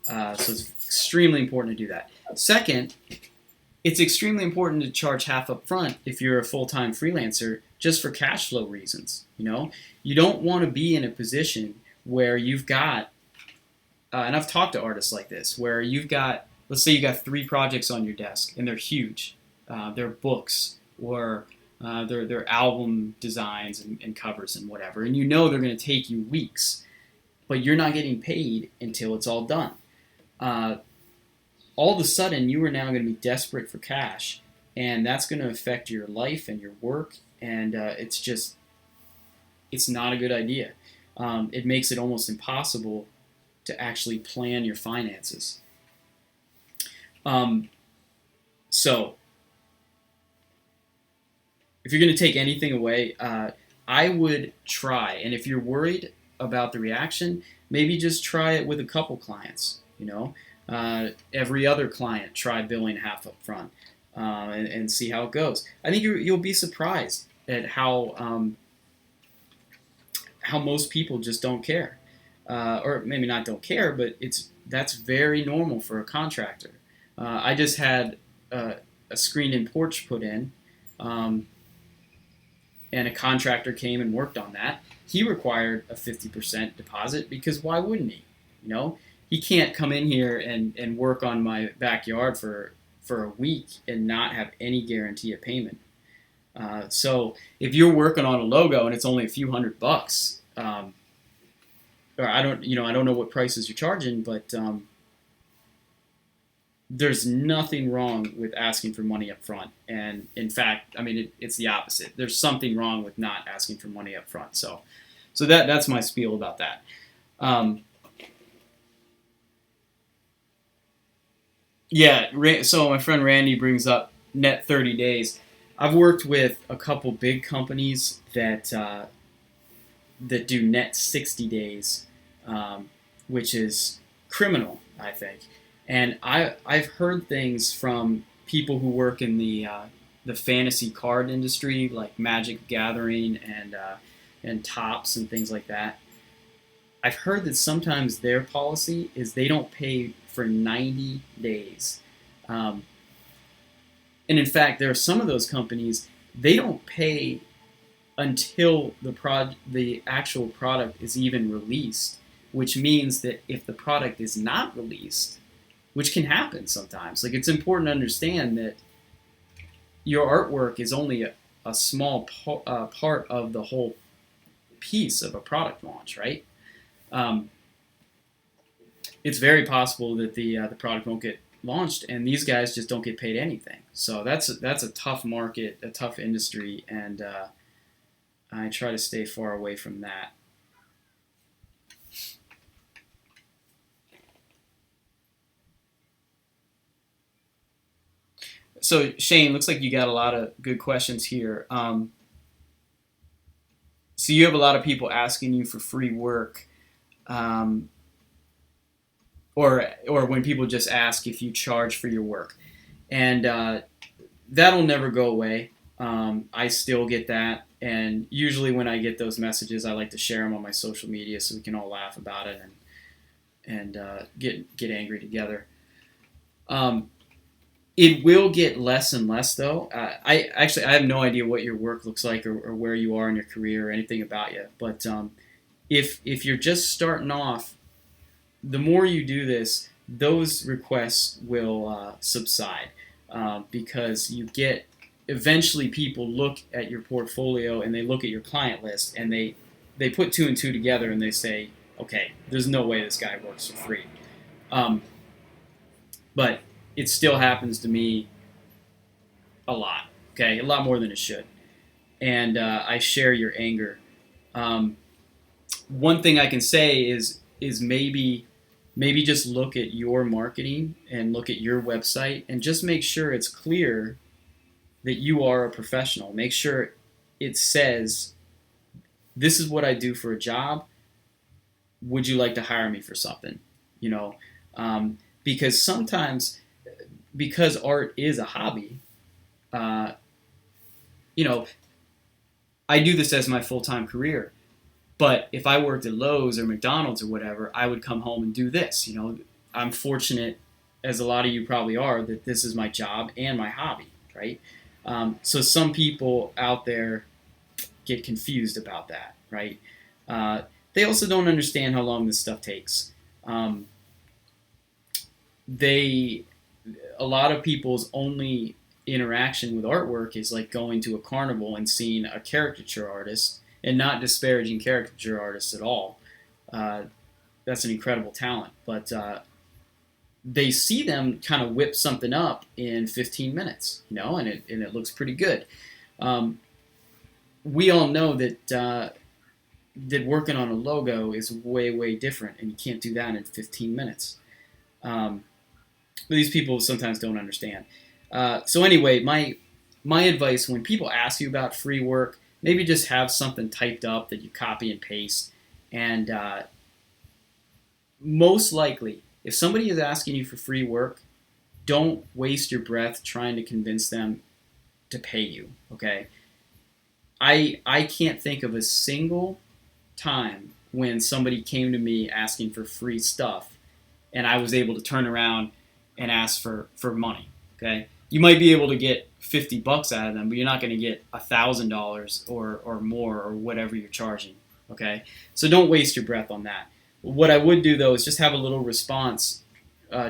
So it's extremely important to do that. Second, it's extremely important to charge half up front if you're a full-time freelancer, just for cash flow reasons. You don't want to be in a position where you've got, and I've talked to artists like this, where let's say you got 3 projects on your desk and they're huge. They're books or their album designs and covers and whatever, and they're going to take you weeks, but you're not getting paid until it's all done. All of a sudden, you are now going to be desperate for cash, and that's going to affect your life and your work, and it's not a good idea. It makes it almost impossible to actually plan your finances. So, if you're going to take anything away, I would try. And if you're worried about the reaction, maybe just try it with a couple clients. Every other client, try billing half up front and see how it goes. I think you'll be surprised at how most people just don't care. Or maybe not don't care, but that's very normal for a contractor. I just had a screened-in porch put in, and a contractor came and worked on that. He required a 50% deposit because why wouldn't he? He can't come in here and work on my backyard for a week and not have any guarantee of payment. So if you're working on a logo and it's only a few $100, or I don't know what prices you're charging, but there's nothing wrong with asking for money up front. And in fact, it's the opposite. There's something wrong with not asking for money up front. So that's my spiel about that. So my friend Randy brings up net 30 days. I've worked with a couple big companies that do net 60 days, which is criminal, I think. And I've heard things from people who work in the fantasy card industry, like Magic the Gathering and Topps and things like that. I've heard that sometimes their policy is they don't pay for 90 days. And in fact, there are some of those companies, they don't pay until the actual product is even released, which means that if the product is not released, which can happen sometimes, like it's important to understand that your artwork is only a small part of the whole piece of a product launch, right? It's very possible that the product won't get launched, and these guys just don't get paid anything. So that's a tough market, a tough industry, and I try to stay far away from that. So Shane, looks like you got a lot of good questions here. So you have a lot of people asking you for free work. Or when people just ask if you charge for your work. And that'll never go away. I still get that. And usually when I get those messages, I like to share them on my social media so we can all laugh about it and get angry together. It will get less and less, though. I have no idea what your work looks like or where you are in your career or anything about you. But if you're just starting off, the more you do this, those requests will subside because you get eventually people look at your portfolio and they look at your client list and they put two and two together and they say, okay, there's no way this guy works for free. Um, but it still happens to me a lot, okay, a lot more than it should. And I share your anger. Um, One thing I can say is maybe just look at your marketing and look at your website and just make sure it's clear that you are a professional. Make sure it says, this is what I do for a job. Would you like to hire me for something? You know, because sometimes, because art is a hobby, uh, you know, I do this as my full-time career. But if I worked at Lowe's or McDonald's or whatever, I would come home and do this. You know, I'm fortunate, as a lot of you probably are, that this is my job and my hobby, right? So some people out there get confused about that, right? Uh, they also don't understand how long this stuff takes. Um, they, a lot of people's only interaction with artwork is like going to a carnival and seeing a caricature artist, and not disparaging caricature artists at all. Uh, that's an incredible talent, but they see them kind of whip something up in 15 minutes, you know, and it looks pretty good. Um, we all know that working on a logo is way different, and you can't do that in 15 minutes. Um, these people sometimes don't understand. So anyway, my advice when people ask you about free work, maybe just have something typed up that you copy and paste. And most likely, if somebody is asking you for free work, don't waste your breath trying to convince them to pay you. Okay, I can't think of a single time when somebody came to me asking for free stuff, and I was able to turn around and ask for money. Okay, you might be able to get $50 out of them, but you're not going to get $1,000 or more or whatever you're charging. Okay, so don't waste your breath on that. What I would do though is just have a little response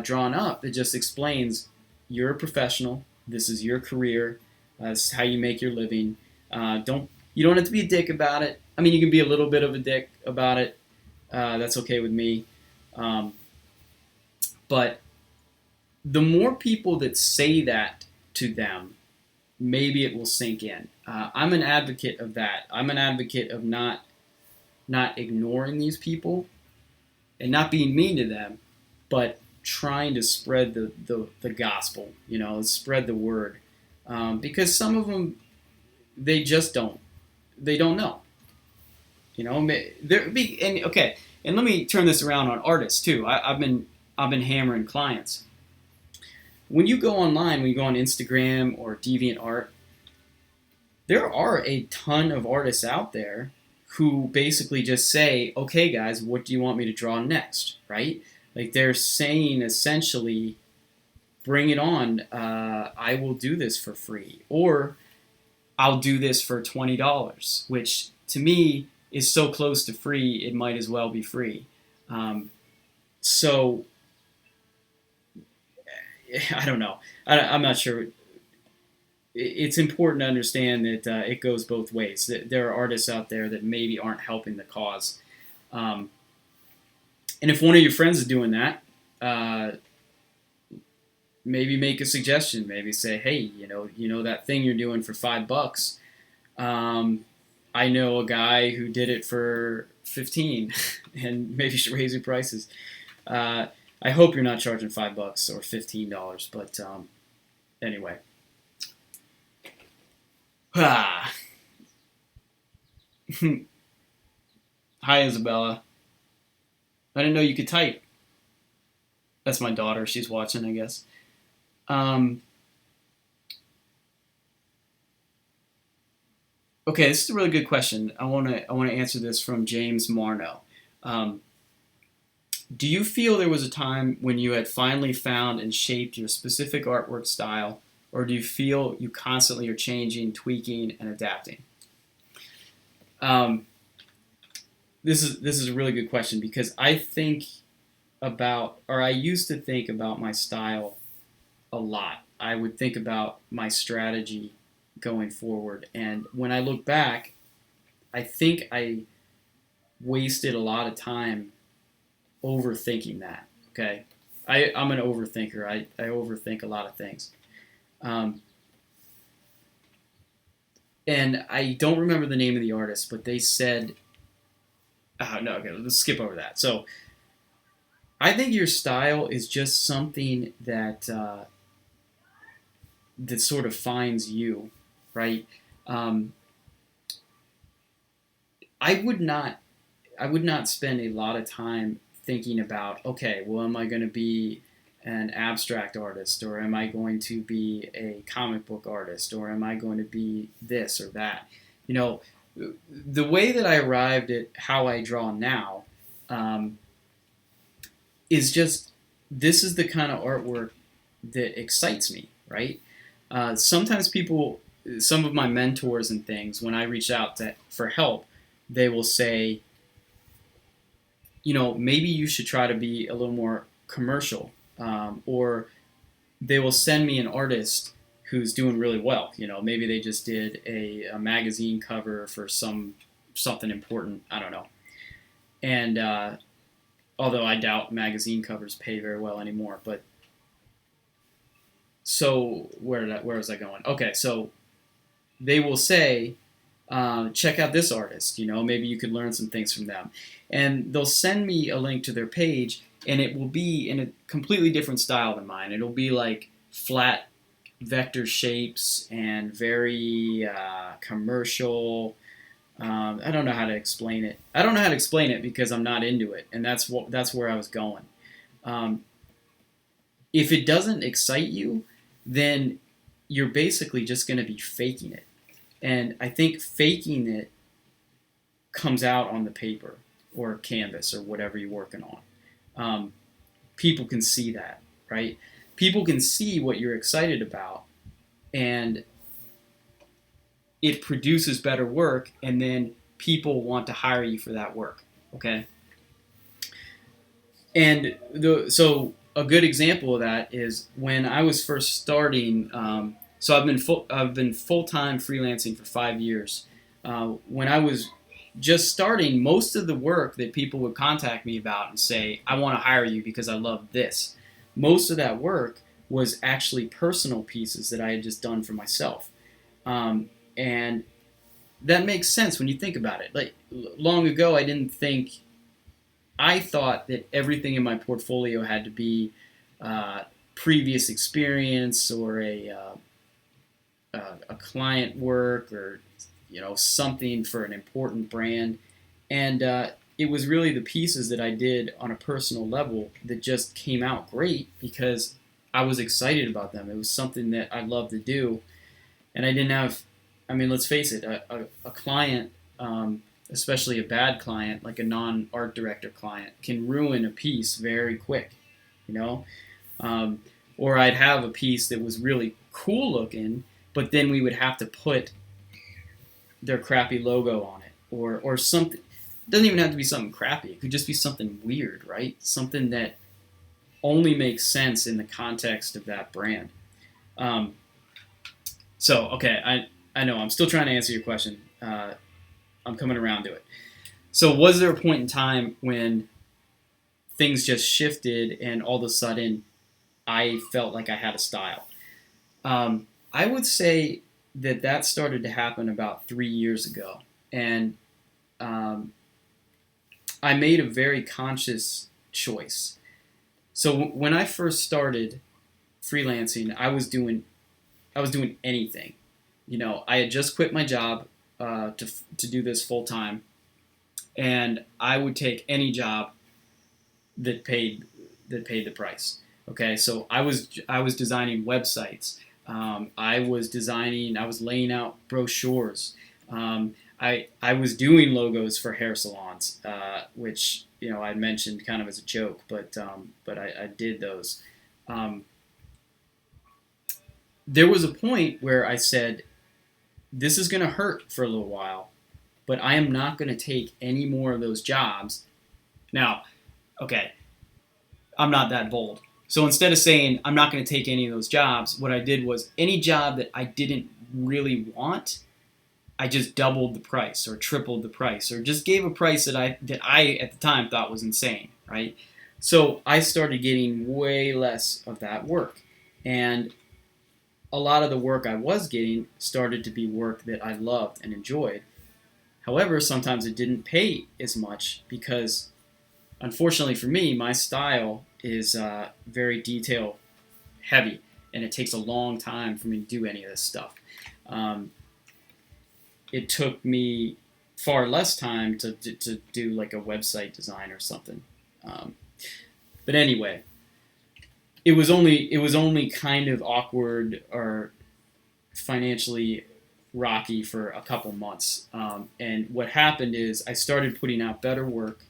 drawn up that just explains you're a professional. This is your career. This is how you make your living. You don't have to be a dick about it. I mean, you can be a little bit of a dick about it. That's okay with me. But the more people that say that to them, maybe it will sink in. I'm an advocate of that. I'm an advocate of not ignoring these people and not being mean to them, but trying to spread the gospel, you know, spread the word. Because some of them, they just don't. They don't know. You know, okay, and let me turn this around on artists too. I've been hammering clients. When you go online, when you go on Instagram or DeviantArt, there are a ton of artists out there who basically just say, okay guys, what do you want me to draw next, right? Like they're saying essentially, bring it on, I will do this for free, or I'll do this for $20, which to me is so close to free, it might as well be free. So I don't know. I'm not sure. It's important to understand that it goes both ways. That there are artists out there that maybe aren't helping the cause. And if one of your friends is doing that, maybe make a suggestion. Maybe say, hey, you know that thing you're doing for $5. I know a guy who did it for 15, and maybe you should raise your prices. I hope you're not charging $5 or $15, but anyway. Hi, Isabella. I didn't know you could type. That's my daughter. She's watching, I guess. Okay, this is a really good question. I want to answer this from James Marno. Do you feel there was a time when you had finally found and shaped your specific artwork style, or do you feel you constantly are changing, tweaking, and adapting? This is a really good question because I think about, or I used to think about my style a lot. I would think about my strategy going forward. And when I look back, I think I wasted a lot of time overthinking that. Okay. I'm an overthinker. I overthink a lot of things. Um, and I don't remember the name of the artist, but they said, oh, no, okay, let's skip over that. So I think your style is just something that sort of finds you, right? Um, I would not spend a lot of time thinking about, okay, well, am I going to be an abstract artist, or am I going to be a comic book artist, or am I going to be this or that? You know, the way that I arrived at how I draw now um, is just, this is the kind of artwork that excites me, right? Sometimes people, some of my mentors and things, when I reach out for help, they will say, maybe you should try to be a little more commercial. Or they will send me an artist who's doing really well. Maybe they just did a magazine cover for something important. I don't know. And although I doubt magazine covers pay very well anymore. But so where was I going? Okay, so they will say, check out this artist. Maybe you could learn some things from them. And they'll send me a link to their page, and it will be in a completely different style than mine. It'll be like flat vector shapes and very commercial. I don't know how to explain it. I don't know how to explain it because I'm not into it, and that's where I was going. If it doesn't excite you, then you're basically just going to be faking it. And I think faking it comes out on the paper or canvas or whatever you're working on. People can see that, right? People can see what you're excited about, and it produces better work, and then people want to hire you for that work, okay? And so a good example of that is when I was first starting. So I've been full-time freelancing for 5 years. When I was just starting, most of the work that people would contact me about and say, I want to hire you because I love this, most of that work was actually personal pieces that I had just done for myself. And that makes sense when you think about it. Like, long ago, I thought that everything in my portfolio had to be previous experience or a client work, or something for an important brand. And it was really the pieces that I did on a personal level that just came out great because I was excited about them. It was something that I loved to do, and I didn't have, let's face it, a client, especially a bad client, like a non-art director client, can ruin a piece very quick, or I'd have a piece that was really cool looking, but then we would have to put their crappy logo on it, or something. It doesn't even have to be something crappy. It could just be something weird, right? Something that only makes sense in the context of that brand. So, okay, I know I'm still trying to answer your question. I'm coming around to it. So, was there a point in time when things just shifted and all of a sudden I felt like I had a style? I would say that started to happen about 3 years ago, and I made a very conscious choice. So when I first started freelancing, I was doing anything. I had just quit my job to do this full time, and I would take any job that paid the price. Okay, so I was designing websites. I was laying out brochures. I was doing logos for hair salons, which I mentioned kind of as a joke, but I did those. There was a point where I said, this is going to hurt for a little while, but I am not going to take any more of those jobs. Now, okay, I'm not that bold. So instead of saying I'm not going to take any of those jobs, what I did was any job that I didn't really want, I just doubled the price or tripled the price or just gave a price that I at the time thought was insane, right? So I started getting way less of that work. And a lot of the work I was getting started to be work that I loved and enjoyed. However, sometimes it didn't pay as much because, unfortunately for me, my style is very detail heavy, and it takes a long time for me to do any of this stuff. Um, it took me far less time to do like a website design or something. Um, but anyway, it was only kind of awkward or financially rocky for a couple months. And what happened is I started putting out better work.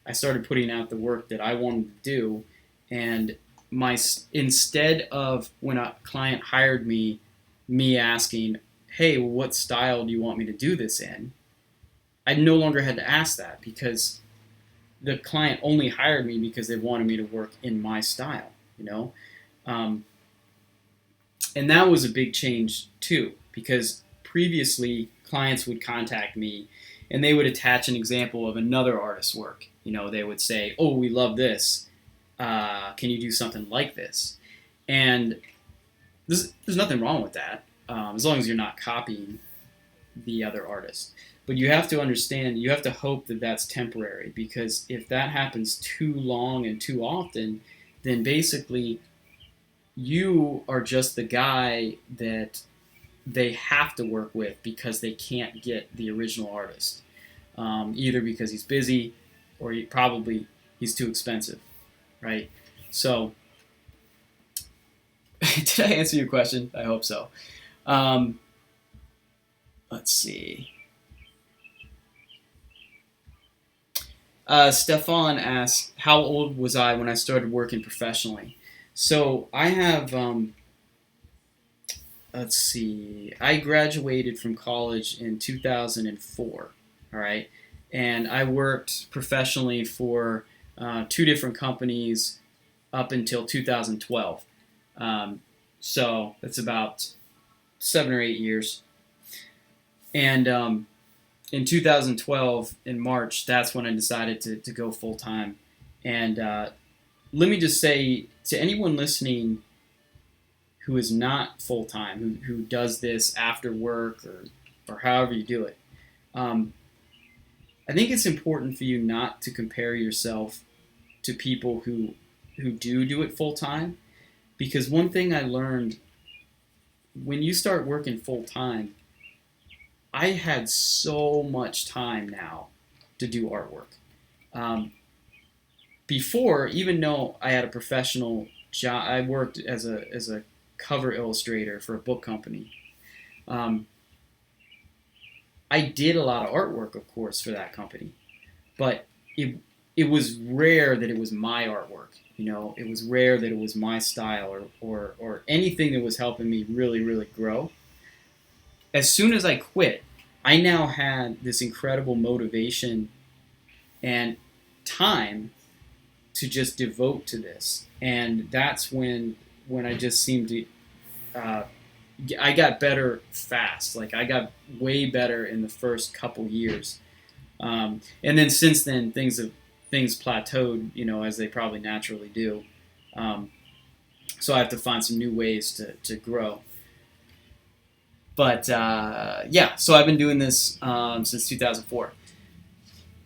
I started putting out the work that I wanted to do, and instead of when a client hired me asking, "Hey, what style do you want me to do this in?" I no longer had to ask that because the client only hired me because they wanted me to work in my style, you know. Um, and that was a big change too, because previously clients would contact me and they would attach an example of another artist's work. You know, they would say, "Oh, we love this. Can you do something like this?" And there's nothing wrong with that, as long as you're not copying the other artist. But you have to understand, you have to hope that that's temporary, because if that happens too long and too often, then basically you are just the guy that they have to work with because they can't get the original artist, either because he's busy or he's too expensive, right? So, did I answer your question? I hope so. Um, let's see. Stefan asks, how old was I when I started working professionally? So I have, let's see, I graduated from college in 2004, all right? And I worked professionally for two different companies up until 2012. So that's about 7 or 8 years. And in 2012, in March, that's when I decided to go full time. And let me just say to anyone listening who is not full time, who does this after work or however you do it, I think it's important for you not to compare yourself to people who do it full time, because one thing I learned when you start working full time, I had so much time now to do artwork. Before, even though I had a professional job, I worked as a cover illustrator for a book company. I did a lot of artwork, of course, for that company, but it was rare that it was my artwork. You know, it was rare that it was my style or anything that was helping me really, really grow. As soon as I quit, I now had this incredible motivation and time to just devote to this. And that's when I just seemed to, I got better fast. Like I got way better in the first couple years. And then since then, things plateaued, you know, as they probably naturally do. So I have to find some new ways to grow. But yeah, so I've been doing this since 2004.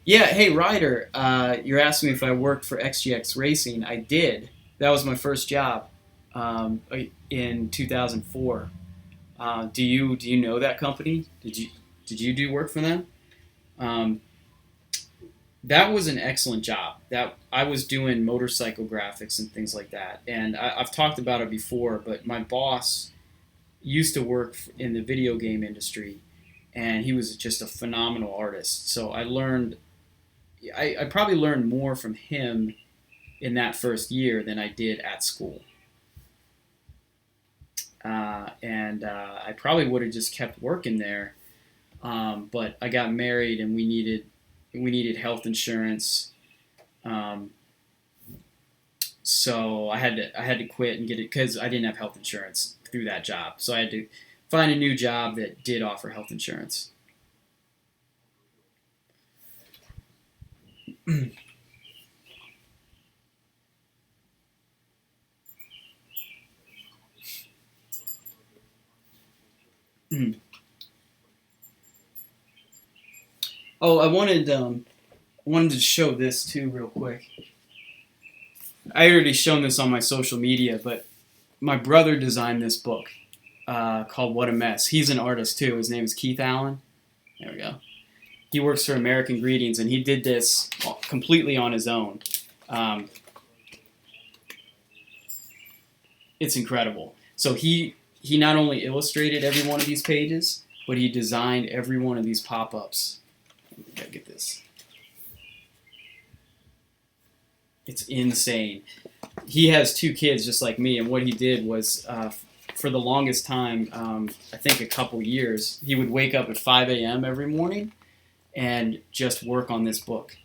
Yeah, hey Ryder, you're asking me if I worked for XGX Racing. I did. That was my first job in 2004. Do you know that company? Did you do work for them? That was an excellent job. That I was doing motorcycle graphics and things like that. And I've talked about it before, but my boss used to work in the video game industry, and he was just a phenomenal artist. So I probably learned more from him in that first year than I did at school. And I probably would have just kept working there, but I got married and we needed health insurance. So I had to quit and get it because I didn't have health insurance through that job. So I had to find a new job that did offer health insurance. Oh, I wanted to show this too real quick. I already shown this on my social media, but my brother designed this book called What a Mess. He's an artist too. His name is Keith Allen. There we go. He works for American Greetings, and he did this completely on his own. Um, it's incredible. So he not only illustrated every one of these pages, but he designed every one of these pop-ups. Gotta get this. It's insane. He has 2 kids just like me, and what he did was, for the longest time, I think a couple years, he would wake up at 5 a.m. every morning and just work on this book.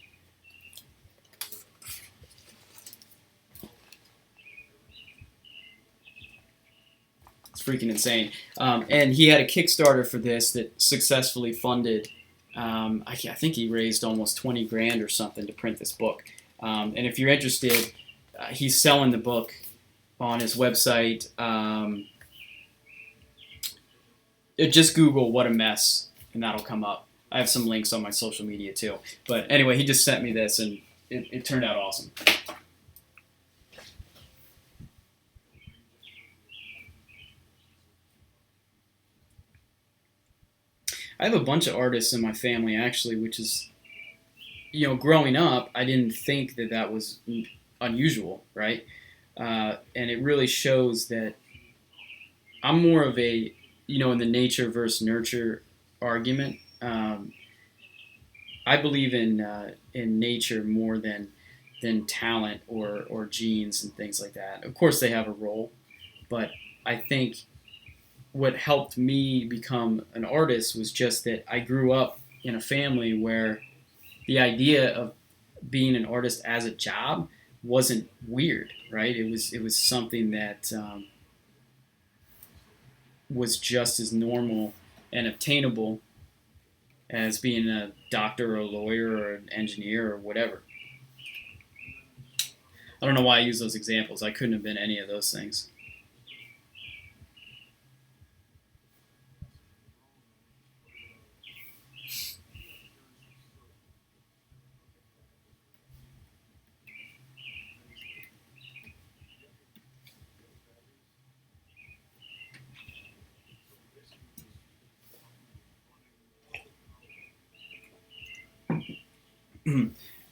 It's freaking insane. And he had a Kickstarter for this that successfully funded. I think he raised almost 20 grand or something to print this book. And if you're interested, he's selling the book on his website. Just Google "What a Mess" and that'll come up. I have some links on my social media too. But anyway, he just sent me this, and it turned out awesome. I have a bunch of artists in my family actually, which is, growing up, I didn't think that that was unusual, right? And it really shows that I'm more of a, in the nature versus nurture argument. I believe in nature more than talent or genes and things like that. Of course, they have a role, but I think what helped me become an artist was just that I grew up in a family where the idea of being an artist as a job wasn't weird, right? It was something that was just as normal and obtainable as being a doctor or a lawyer or an engineer or whatever. I don't know why I use those examples. I couldn't have been any of those things.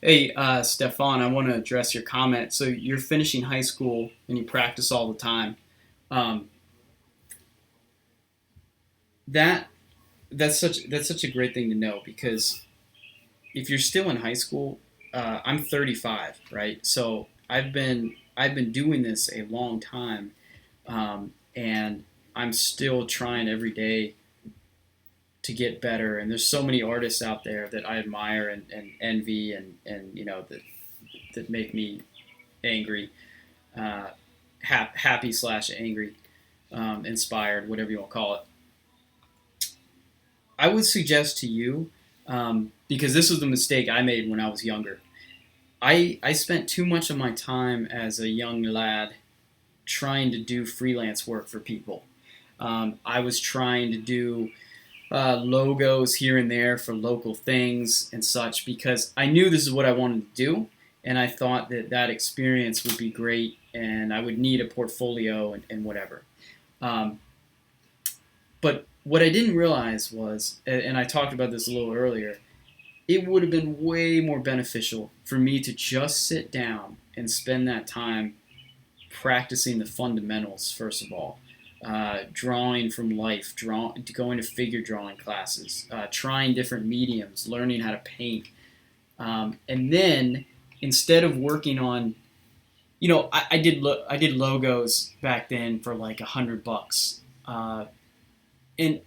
Hey, Stefan, I want to address your comment. So you're finishing high school and you practice all the time. Um, that that's such a great thing to know because if you're still in high school, I'm 35, right? So I've been doing this a long time, and I'm still trying every day to get better. And there's so many artists out there that I admire and envy and that make me angry, uh, happy slash angry, inspired, whatever you want to call it. I would suggest to you, because this was the mistake I made when I was younger. I spent too much of my time as a young lad trying to do freelance work for people. I was trying to do logos here and there for local things and such because I knew this is what I wanted to do, and I thought that that experience would be great, and I would need a portfolio and whatever. Um, but what I didn't realize was, and I talked about this a little earlier, it would have been way more beneficial for me to just sit down and spend that time practicing the fundamentals, first of all. Drawing from life, going to figure drawing classes, trying different mediums, learning how to paint. And then instead of working on, I did logos back then for like $100. And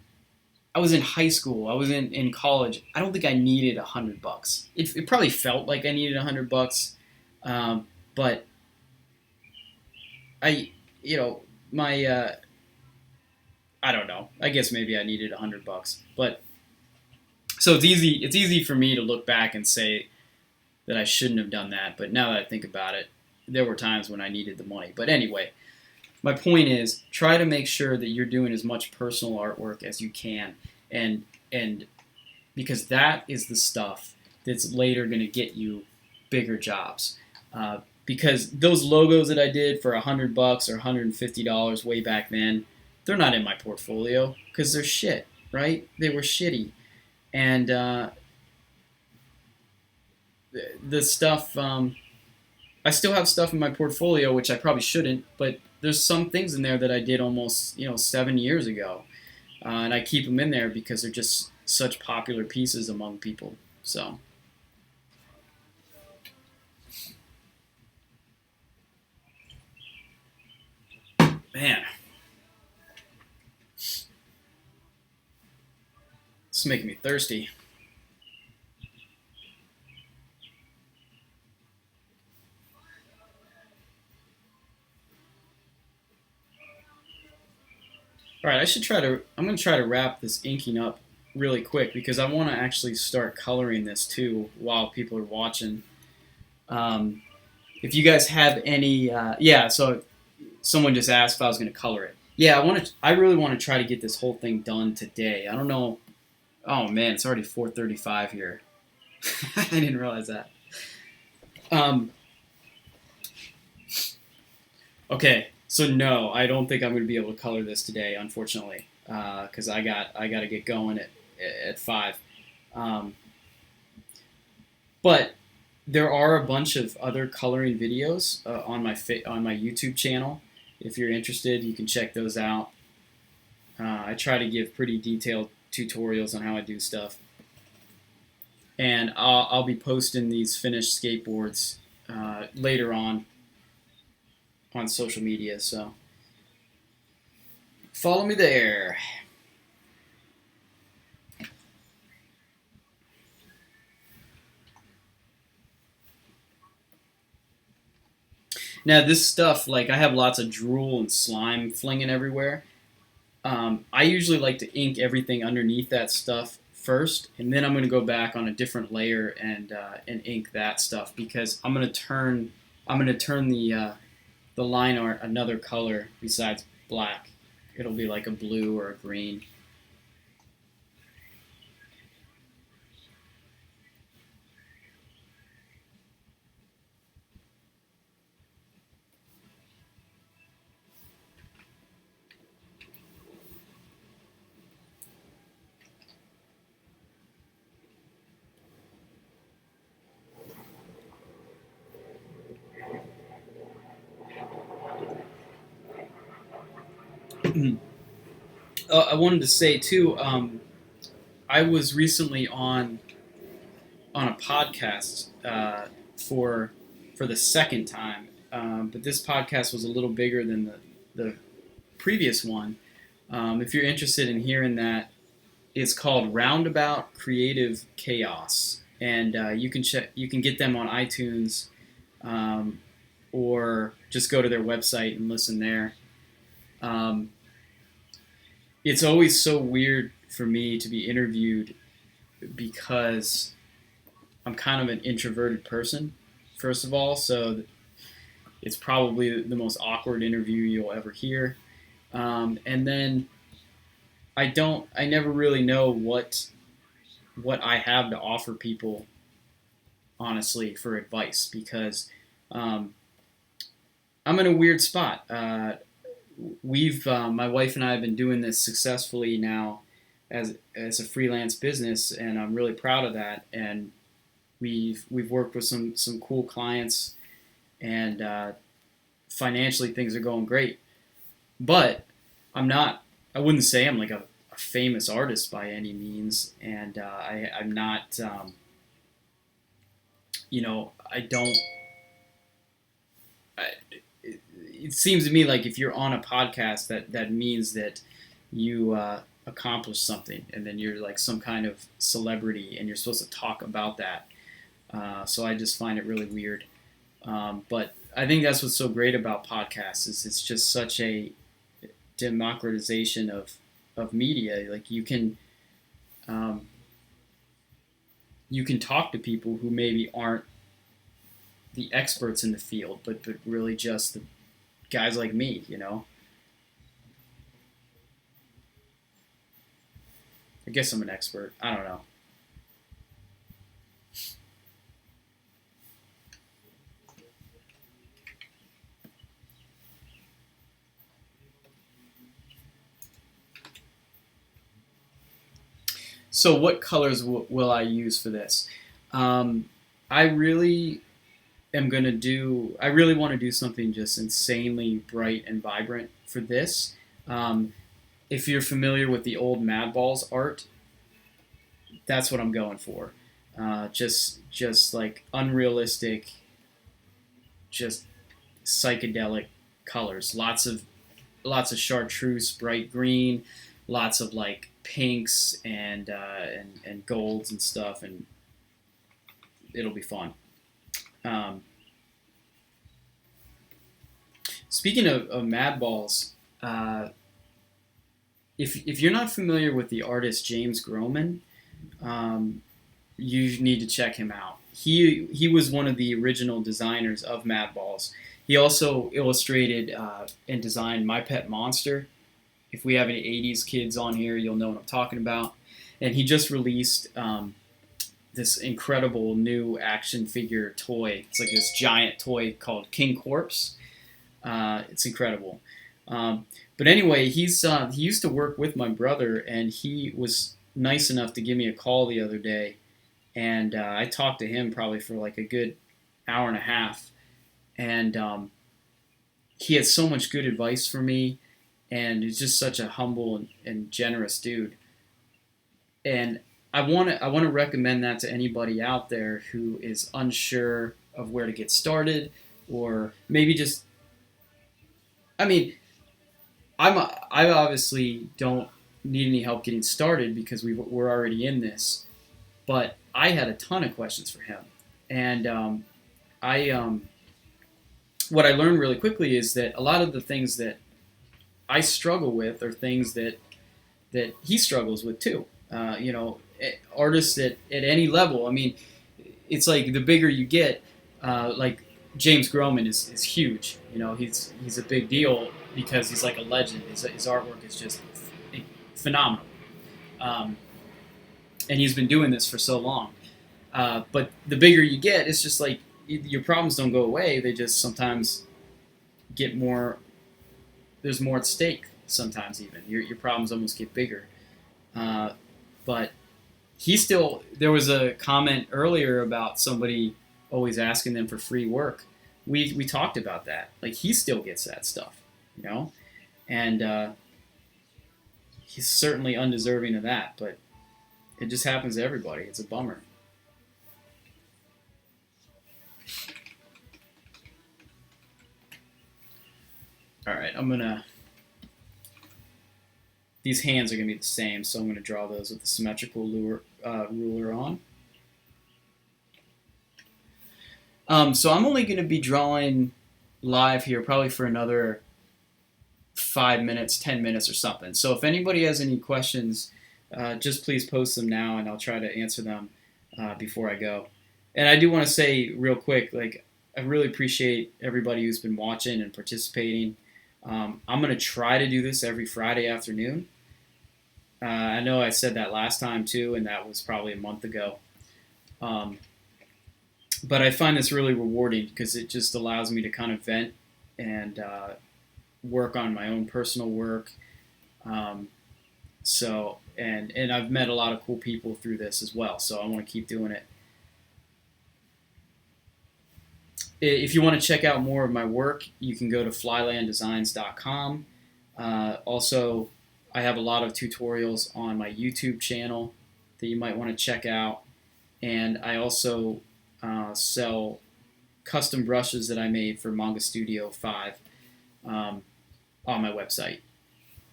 I was in high school. I was in college. I don't think I needed $100. It probably felt like I needed $100, but I, you know, my, I don't know. I guess maybe I needed $100, but so it's easy. It's easy for me to look back and say that I shouldn't have done that. But now that I think about it, there were times when I needed the money. But anyway, my point is, try to make sure that you're doing as much personal artwork as you can, and because that is the stuff that's later going to get you bigger jobs. Because those logos that I did for $100 or $150 way back then, they're not in my portfolio because they're shit, right? They were shitty, and the stuff. I still have stuff in my portfolio which I probably shouldn't, but there's some things in there that I did almost 7 years ago, and I keep them in there because they're just such popular pieces among people. So, man, it's making me thirsty. All right, I should try to. I'm going to try to wrap this inking up really quick because I want to actually start coloring this too while people are watching. Um, if you guys have any, yeah. So someone just asked if I was going to color it. Yeah, I want to. I really want to try to get this whole thing done today. I don't know. Oh man, it's already 4:35 here. I didn't realize that. Um, okay, so no, I don't think I'm going to be able to color this today, unfortunately, because I got to get going at 5. Um, but there are a bunch of other coloring videos on my YouTube channel. If you're interested, you can check those out. I try to give pretty detailed tutorials on how I do stuff, and I'll be posting these finished skateboards later on social media. So follow me there. Now this stuff, like I have lots of drool and slime flinging everywhere. I usually like to ink everything underneath that stuff first, and then I'm going to go back on a different layer and ink that stuff because I'm going to turn the line art another color besides black. It'll be like a blue or a green. I wanted to say too. I was recently on a podcast for the second time, but this podcast was a little bigger than the previous one. If you're interested in hearing that, it's called Roundabout Creative Chaos, and you can get them on iTunes, um, or just go to their website and listen there. Um, it's always so weird for me to be interviewed because I'm kind of an introverted person, first of all, so it's probably the most awkward interview you'll ever hear. And then I never really know what I have to offer people, honestly, for advice because um, I'm in a weird spot. My wife and I have been doing this successfully now as a freelance business, and I'm really proud of that. And we've worked with some cool clients, and financially things are going great. But I'm not. I wouldn't say I'm like a famous artist by any means, and I'm not. I don't. I, it seems to me like if you're on a podcast, that means that you accomplished something, and then you're like some kind of celebrity, and you're supposed to talk about that. So I just find it really weird. But I think that's what's so great about podcasts is it's just such a democratization of media. Like um, you can talk to people who maybe aren't the experts in the field, but really just the guys like me, you know. I guess I'm an expert. I don't know. So what colors will I use for this? Um, I really am gonna do. I really want to do something just insanely bright and vibrant for this. Um, if you're familiar with the old Madballs art, that's what I'm going for. Just like unrealistic, just psychedelic colors. Lots of chartreuse, bright green, lots of like pinks and golds and stuff, and it'll be fun. Um, Speaking of Madballs, uh, if you're not familiar with the artist James Groman, um, you need to check him out. He was one of the original designers of Madballs. He also illustrated and designed My Pet Monster. If we have any '80s kids on here, you'll know what I'm talking about. And he just released this incredible new action figure toy. It's like this giant toy called King Corpse. It's incredible. Um, but anyway, he used to work with my brother, and he was nice enough to give me a call the other day, and I talked to him probably for like a good hour and a half, and he had so much good advice for me, and he's just such a humble and generous dude. And I want to recommend that to anybody out there who is unsure of where to get started, or maybe just, I mean, I obviously don't need any help getting started because we're already in this, but I had a ton of questions for him, and I what I learned really quickly is that a lot of the things that I struggle with are things that he struggles with too. Artists at any level. I mean, it's like the bigger you get, like James Groman is huge. You know, he's a big deal because he's like a legend. His artwork is just phenomenal, um, and he's been doing this for so long. But the bigger you get, it's just like your problems don't go away. They just sometimes get more. There's more at stake. Sometimes even your problems almost get bigger. Uh, but there was a comment earlier about somebody always asking them for free work. We talked about that. Like he still gets that stuff, you know, and he's certainly undeserving of that. But it just happens to everybody. It's a bummer. All right, these hands are gonna be the same, so I'm gonna draw those with the symmetrical ruler on. So I'm only gonna be drawing live here probably for another 5 minutes, 10 minutes, or something. So if anybody has any questions, just please post them now, and I'll try to answer them before I go. And I do want to say real quick, like I really appreciate everybody who's been watching and participating. I'm gonna try to do this every Friday afternoon. I know I said that last time too, and that was probably a month ago. Um, but I find this really rewarding because it just allows me to kind of vent and work on my own personal work. Um, and I've met a lot of cool people through this as well. So I want to keep doing it. If you want to check out more of my work, you can go to flylanddesigns.com. Also, I have a lot of tutorials on my YouTube channel that you might want to check out. And I also sell custom brushes that I made for Manga Studio 5 on my website.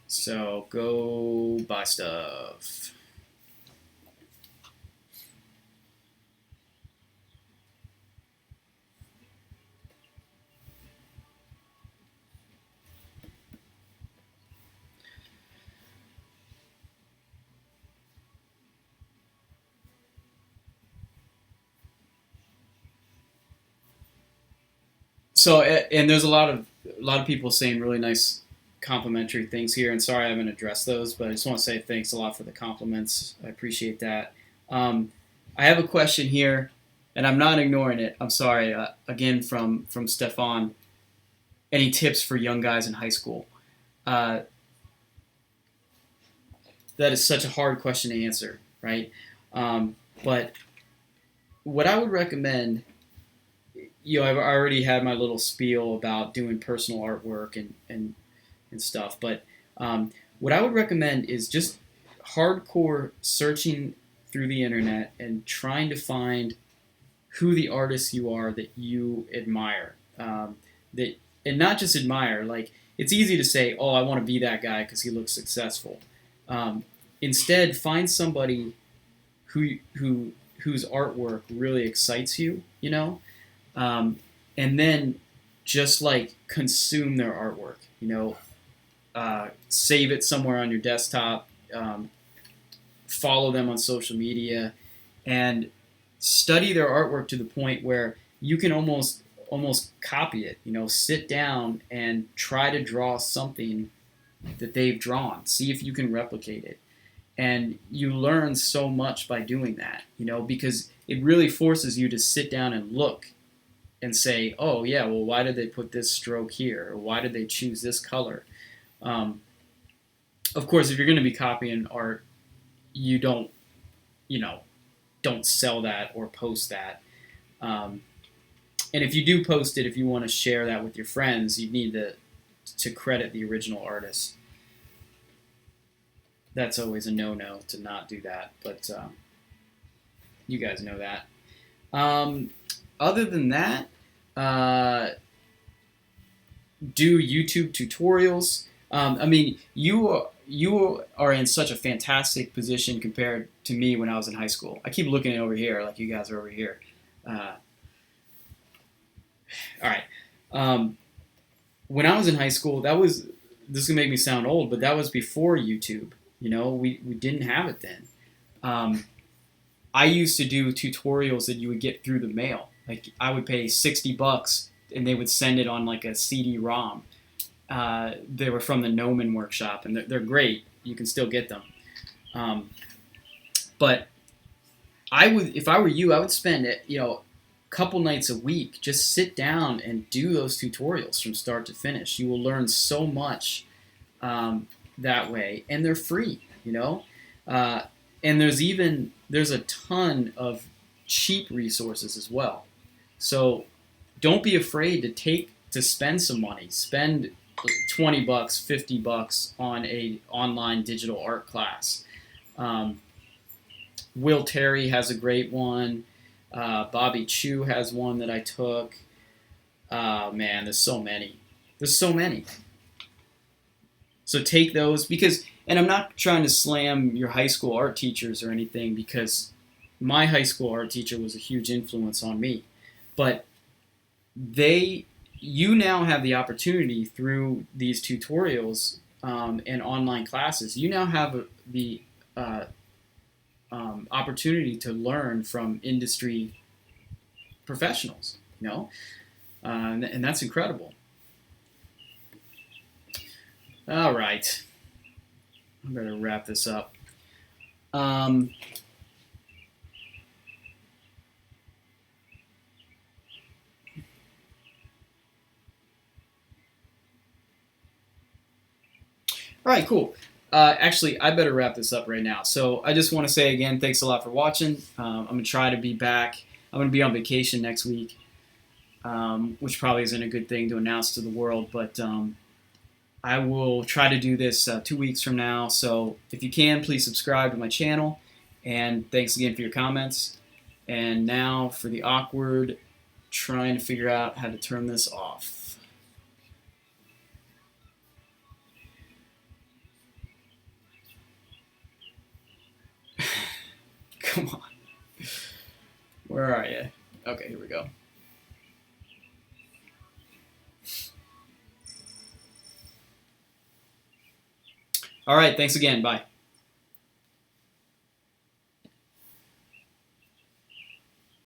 So go buy stuff. So, and there's a lot of people saying really nice complimentary things here, and sorry I haven't addressed those, but I just want to say thanks a lot for the compliments. I appreciate that. I have a question here, and I'm not ignoring it. I'm sorry. Again, from Stefan. Any tips for young guys in high school? That is such a hard question to answer, right? But what I would recommend, I've already had my little spiel about doing personal artwork and stuff, but what I would recommend is just hardcore searching through the internet and trying to find who the artists you are that you admire. And not just admire, like, it's easy to say, oh, I want to be that guy because he looks successful. Instead, find somebody whose artwork really excites you, and then just like consume their artwork, save it somewhere on your desktop, follow them on social media, and study their artwork to the point where you can almost copy it. Sit down and try to draw something that they've drawn. See if you can replicate it. And you learn so much by doing that, because it really forces you to sit down and look and say, oh yeah, well, why did they put this stroke here? Or why did they choose this color? Of course, if you're going to be copying art, you don't sell that or post that. And if you do post it, if you want to share that with your friends, you need to credit the original artist. That's always a no-no to not do that, but you guys know that. Other than that, do YouTube tutorials. You are in such a fantastic position compared to me when I was in high school. I keep looking over here like you guys are over here. All right. When I was in high school, this is going to make me sound old, but that was before YouTube. We didn't have it then. I used to do tutorials that you would get through the mail. Like, I would pay $60 and they would send it on like a CD-ROM. They were from the Gnomon workshop, and they're great. You can still get them. But if I were you, I would spend couple nights a week, just sit down and do those tutorials from start to finish. You will learn so much that way, and they're free, and there's a ton of cheap resources as well. So don't be afraid to spend some money. Spend $20, $50 on a online digital art class. Will Terry has a great one. Bobby Chu has one that I took. Man, there's so many. So take those, and I'm not trying to slam your high school art teachers or anything, because my high school art teacher was a huge influence on me. But you now have the opportunity through these tutorials and online classes. You now have the opportunity to learn from industry professionals, and that's incredible. All right, I better wrap this up. All right, cool. Actually, I better wrap this up right now. So I just want to say again, thanks a lot for watching. I'm going to try to be back. I'm going to be on vacation next week, which probably isn't a good thing to announce to the world, but I will try to do this 2 weeks from now. So if you can, please subscribe to my channel. And thanks again for your comments. And now for the awkward, trying to figure out how to turn this off. Come on. Where are you? Okay, here we go. All right, thanks again. Bye.